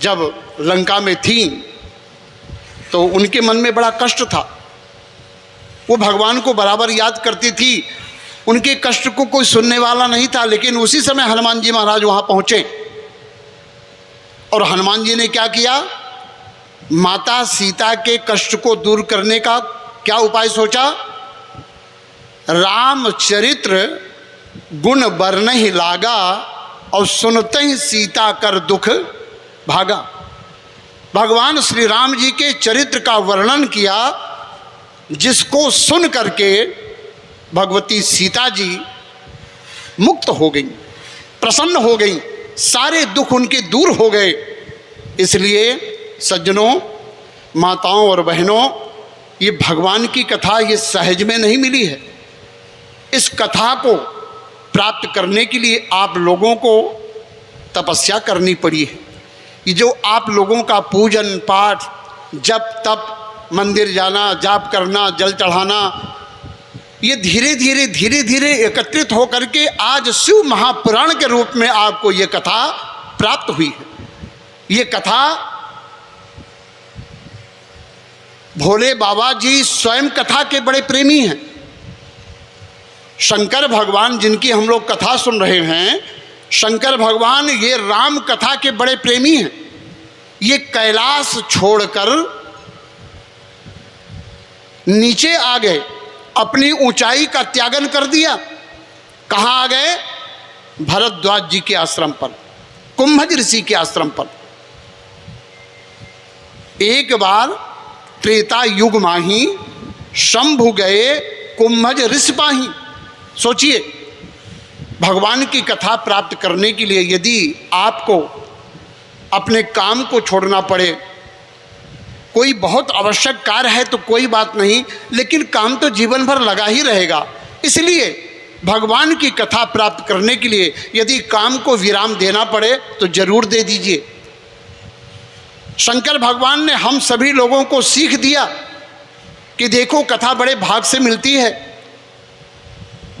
जब लंका में थीं तो उनके मन में बड़ा कष्ट था। वो भगवान को बराबर याद करती थी, उनके कष्ट को कोई सुनने वाला नहीं था। लेकिन उसी समय हनुमान जी महाराज वहाँ पहुँचे और हनुमान जी ने क्या किया, माता सीता के कष्ट को दूर करने का क्या उपाय सोचा। रामचरित्र गुण बरन ही लागा और सुनते ही सीता कर दुख भागा। भगवान श्री राम जी के चरित्र का वर्णन किया, जिसको सुन करके भगवती सीता जी मुक्त हो गई, प्रसन्न हो गई, सारे दुख उनके दूर हो गए। इसलिए सज्जनों, माताओं और बहनों, ये भगवान की कथा ये सहज में नहीं मिली है। इस कथा को प्राप्त करने के लिए आप लोगों को तपस्या करनी पड़ी है। ये जो आप लोगों का पूजन पाठ, जप तप, मंदिर जाना, जाप करना, जल चढ़ाना, ये धीरे धीरे एकत्रित होकर के आज शिव महापुराण के रूप में आपको ये कथा प्राप्त हुई है। ये कथा भोले बाबा जी स्वयं कथा के बड़े प्रेमी हैं। शंकर भगवान जिनकी हम लोग कथा सुन रहे हैं, शंकर भगवान ये राम कथा के बड़े प्रेमी हैं। ये कैलाश छोड़कर नीचे आ गए, अपनी ऊंचाई का त्यागन कर दिया। कहाँ आ गए? भरद्वाज जी के आश्रम पर, कुंभज ऋषि के आश्रम पर। एक बार त्रेता युग माही शंभु गए कुंभज ऋषि पाही। सोचिए, भगवान की कथा प्राप्त करने के लिए यदि आपको अपने काम को छोड़ना पड़े, कोई बहुत आवश्यक कार्य है तो कोई बात नहीं, लेकिन काम तो जीवन भर लगा ही रहेगा। इसलिए भगवान की कथा प्राप्त करने के लिए यदि काम को विराम देना पड़े तो जरूर दे दीजिए। शंकर भगवान ने हम सभी लोगों को सीख दिया कि देखो कथा बड़े भाग से मिलती है।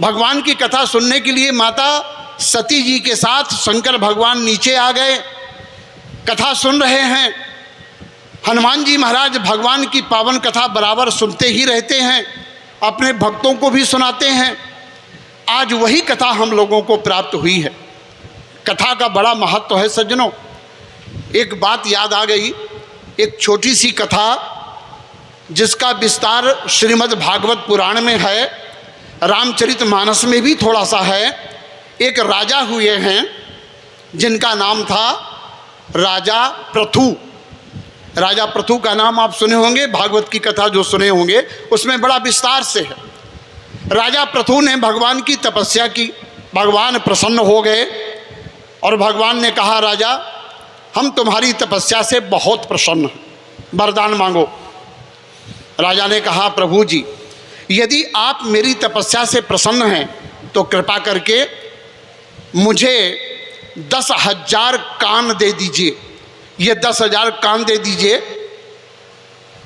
भगवान की कथा सुनने के लिए माता सती जी के साथ शंकर भगवान नीचे आ गए, कथा सुन रहे हैं। हनुमान जी महाराज भगवान की पावन कथा बराबर सुनते ही रहते हैं, अपने भक्तों को भी सुनाते हैं। आज वही कथा हम लोगों को प्राप्त हुई है। कथा का बड़ा महत्व है सज्जनों। एक बात याद आ गई, एक छोटी सी कथा जिसका विस्तार श्रीमद् भागवत पुराण में है, रामचरितमानस में भी थोड़ा सा है। एक राजा हुए हैं जिनका नाम था राजा पृथु। राजा पृथु का नाम आप सुने होंगे, भागवत की कथा जो सुने होंगे उसमें बड़ा विस्तार से है। राजा पृथु ने भगवान की तपस्या की, भगवान प्रसन्न हो गए और भगवान ने कहा राजा हम तुम्हारी तपस्या से बहुत प्रसन्न हैं, वरदान मांगो। राजा ने कहा प्रभु जी यदि आप मेरी तपस्या से प्रसन्न हैं तो कृपा करके मुझे 10,000 कान दे दीजिए, ये 10,000 कान दे दीजिए।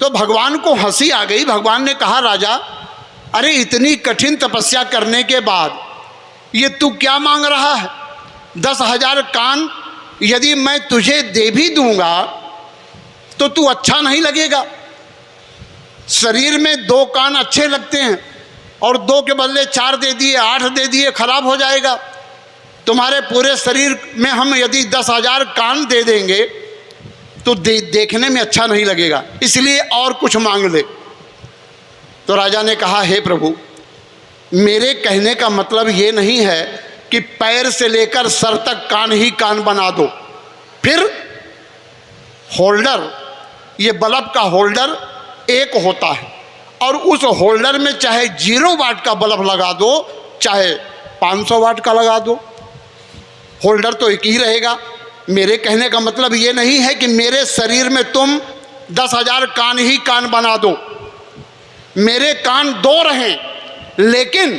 तो भगवान को हंसी आ गई। भगवान ने कहा राजा अरे इतनी कठिन तपस्या करने के बाद ये तू क्या मांग रहा है? 10,000 कान यदि मैं तुझे दे भी दूंगा तो तू अच्छा नहीं लगेगा। शरीर में 2 कान अच्छे लगते हैं और 2 के बदले 4 दे दिए, 8 दे दिए, खराब हो जाएगा। तुम्हारे पूरे शरीर में हम यदि 10,000 कान दे देंगे तो देखने में अच्छा नहीं लगेगा, इसलिए और कुछ मांग ले। तो राजा ने कहा हे प्रभु मेरे कहने का मतलब ये नहीं है कि पैर से लेकर सर तक कान ही कान बना दो। फिर होल्डर, ये बल्ब का होल्डर एक होता है और उस होल्डर में चाहे 0 वाट का बल्ब लगा दो चाहे 500 वाट का लगा दो, होल्डर तो एक ही रहेगा। मेरे कहने का मतलब ये नहीं है कि मेरे शरीर में तुम 10,000 कान ही कान बना दो। मेरे कान 2 रहें, लेकिन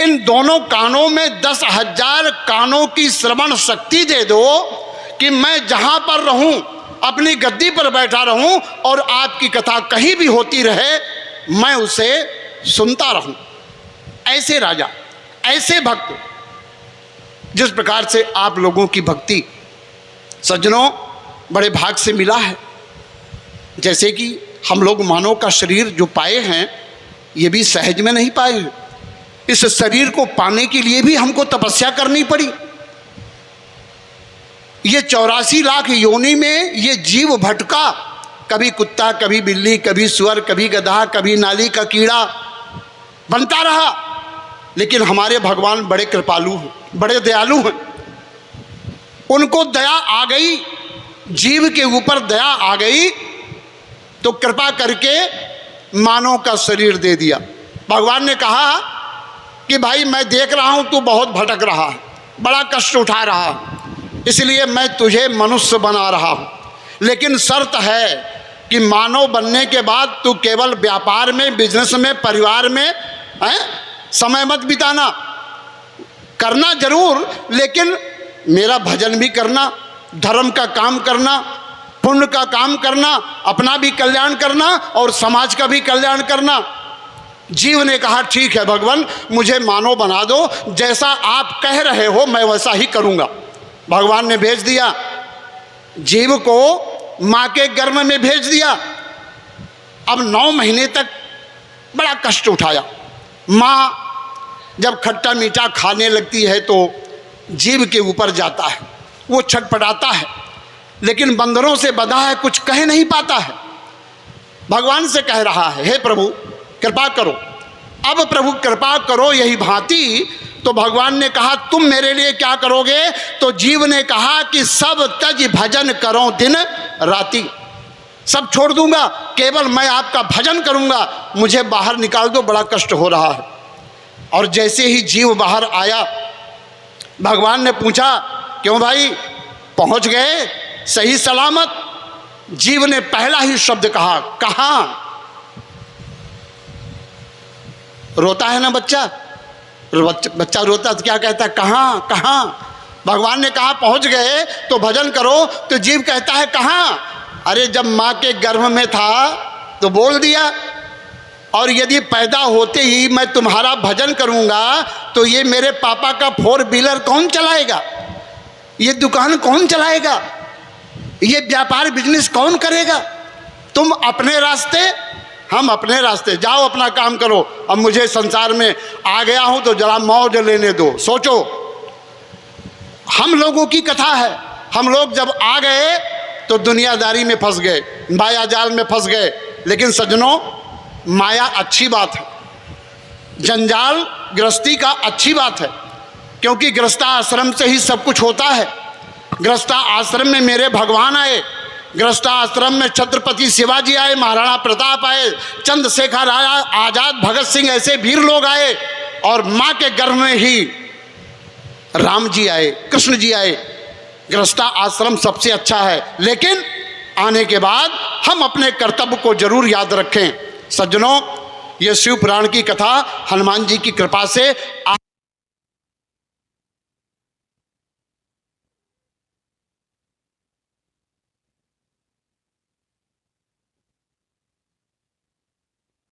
इन दोनों कानों में 10,000 कानों की श्रवण शक्ति दे दो कि मैं जहाँ पर रहूँ अपनी गद्दी पर बैठा रहूँ और आपकी कथा कहीं भी होती रहे मैं उसे सुनता रहूँ। ऐसे राजा, ऐसे भक्त, जिस प्रकार से आप लोगों की भक्ति सज्जनों बड़े भाग से मिला है। जैसे कि हम लोग मानव का शरीर जो पाए हैं ये भी सहज में नहीं पाए हैं। इस शरीर को पाने के लिए भी हमको तपस्या करनी पड़ी। ये 84 लाख योनि में ये जीव भटका, कभी कुत्ता, कभी बिल्ली, कभी सुअर, कभी गधा, कभी नाली का कीड़ा बनता रहा। लेकिन हमारे भगवान बड़े कृपालु हैं, बड़े दयालु हैं। उनको दया आ गई, जीव के ऊपर दया आ गई तो कृपा करके मानव का शरीर दे दिया। भगवान ने कहा कि भाई मैं देख रहा हूँ तू बहुत भटक रहा है, बड़ा कष्ट उठा रहा है, इसलिए मैं तुझे मनुष्य बना रहा हूँ। लेकिन शर्त है कि मानव बनने के बाद तू केवल व्यापार में, बिजनेस में, परिवार में समय मत बिताना, करना जरूर लेकिन मेरा भजन भी करना, धर्म का काम करना, पुण्य का काम करना, अपना भी कल्याण करना और समाज का भी कल्याण करना। जीव ने कहा ठीक है भगवान मुझे मानव बना दो, जैसा आप कह रहे हो मैं वैसा ही करूँगा। भगवान ने भेज दिया, जीव को माँ के गर्भ में भेज दिया। अब 9 महीने तक बड़ा कष्ट उठाया। माँ जब खट्टा मीठा खाने लगती है तो जीव के ऊपर जाता है, वो छटपटाता है, लेकिन बंदरों से बंधा है, कुछ कह नहीं पाता है। भगवान से कह रहा है हे प्रभु कृपा करो। अब प्रभु कृपा करो यही भांति तो भगवान ने कहा तुम मेरे लिए क्या करोगे? तो जीव ने कहा कि सब तज भजन करो दिन राति, सब छोड़ दूंगा, केवल मैं आपका भजन करूंगा, मुझे बाहर निकाल दो, बड़ा कष्ट हो रहा है। और जैसे ही जीव बाहर आया भगवान ने पूछा, क्यों भाई पहुंच गए सही सलामत? जीव ने पहला ही शब्द कहा, कहाँ? रोता है ना बच्चा, बच्चा रोता तो क्या कहता है, कहाँ कहाँ? भगवान ने कहा पहुंच गए तो भजन करो, तो जीव कहता है कहाँ? अरे जब माँ के गर्भ में था तो बोल दिया, और यदि पैदा होते ही मैं तुम्हारा भजन करूंगा तो ये मेरे पापा का 4 व्हीलर कौन चलाएगा? ये दुकान कौन चलाएगा? ये व्यापार बिजनेस कौन करेगा? तुम अपने रास्ते, हम अपने रास्ते, जाओ अपना काम करो। अब मुझे संसार में आ गया हूं तो जरा मौज लेने दो। सोचो, हम लोगों की कथा है। हम लोग जब आ गए तो दुनियादारी में फंस गए, माया जाल में फंस गए। लेकिन सज्जनों, माया अच्छी बात है, जंजाल गृहस्थी का अच्छी बात है, क्योंकि गृहस्था आश्रम से ही सब कुछ होता है। गृहस्था आश्रम में मेरे भगवान आए, गृहस्था आश्रम में छत्रपति शिवाजी आए, महाराणा प्रताप आए, चंद्रशेखर आया, आजाद, भगत सिंह, ऐसे वीर लोग आए, और माँ के गर्भ में ही राम जी आए, कृष्ण जी आए। गृहस्था आश्रम सबसे अच्छा है, लेकिन आने के बाद हम अपने कर्तव्य को जरूर याद रखें। सज्जनों, ये शिव पुराण की कथा हनुमान जी की कृपा से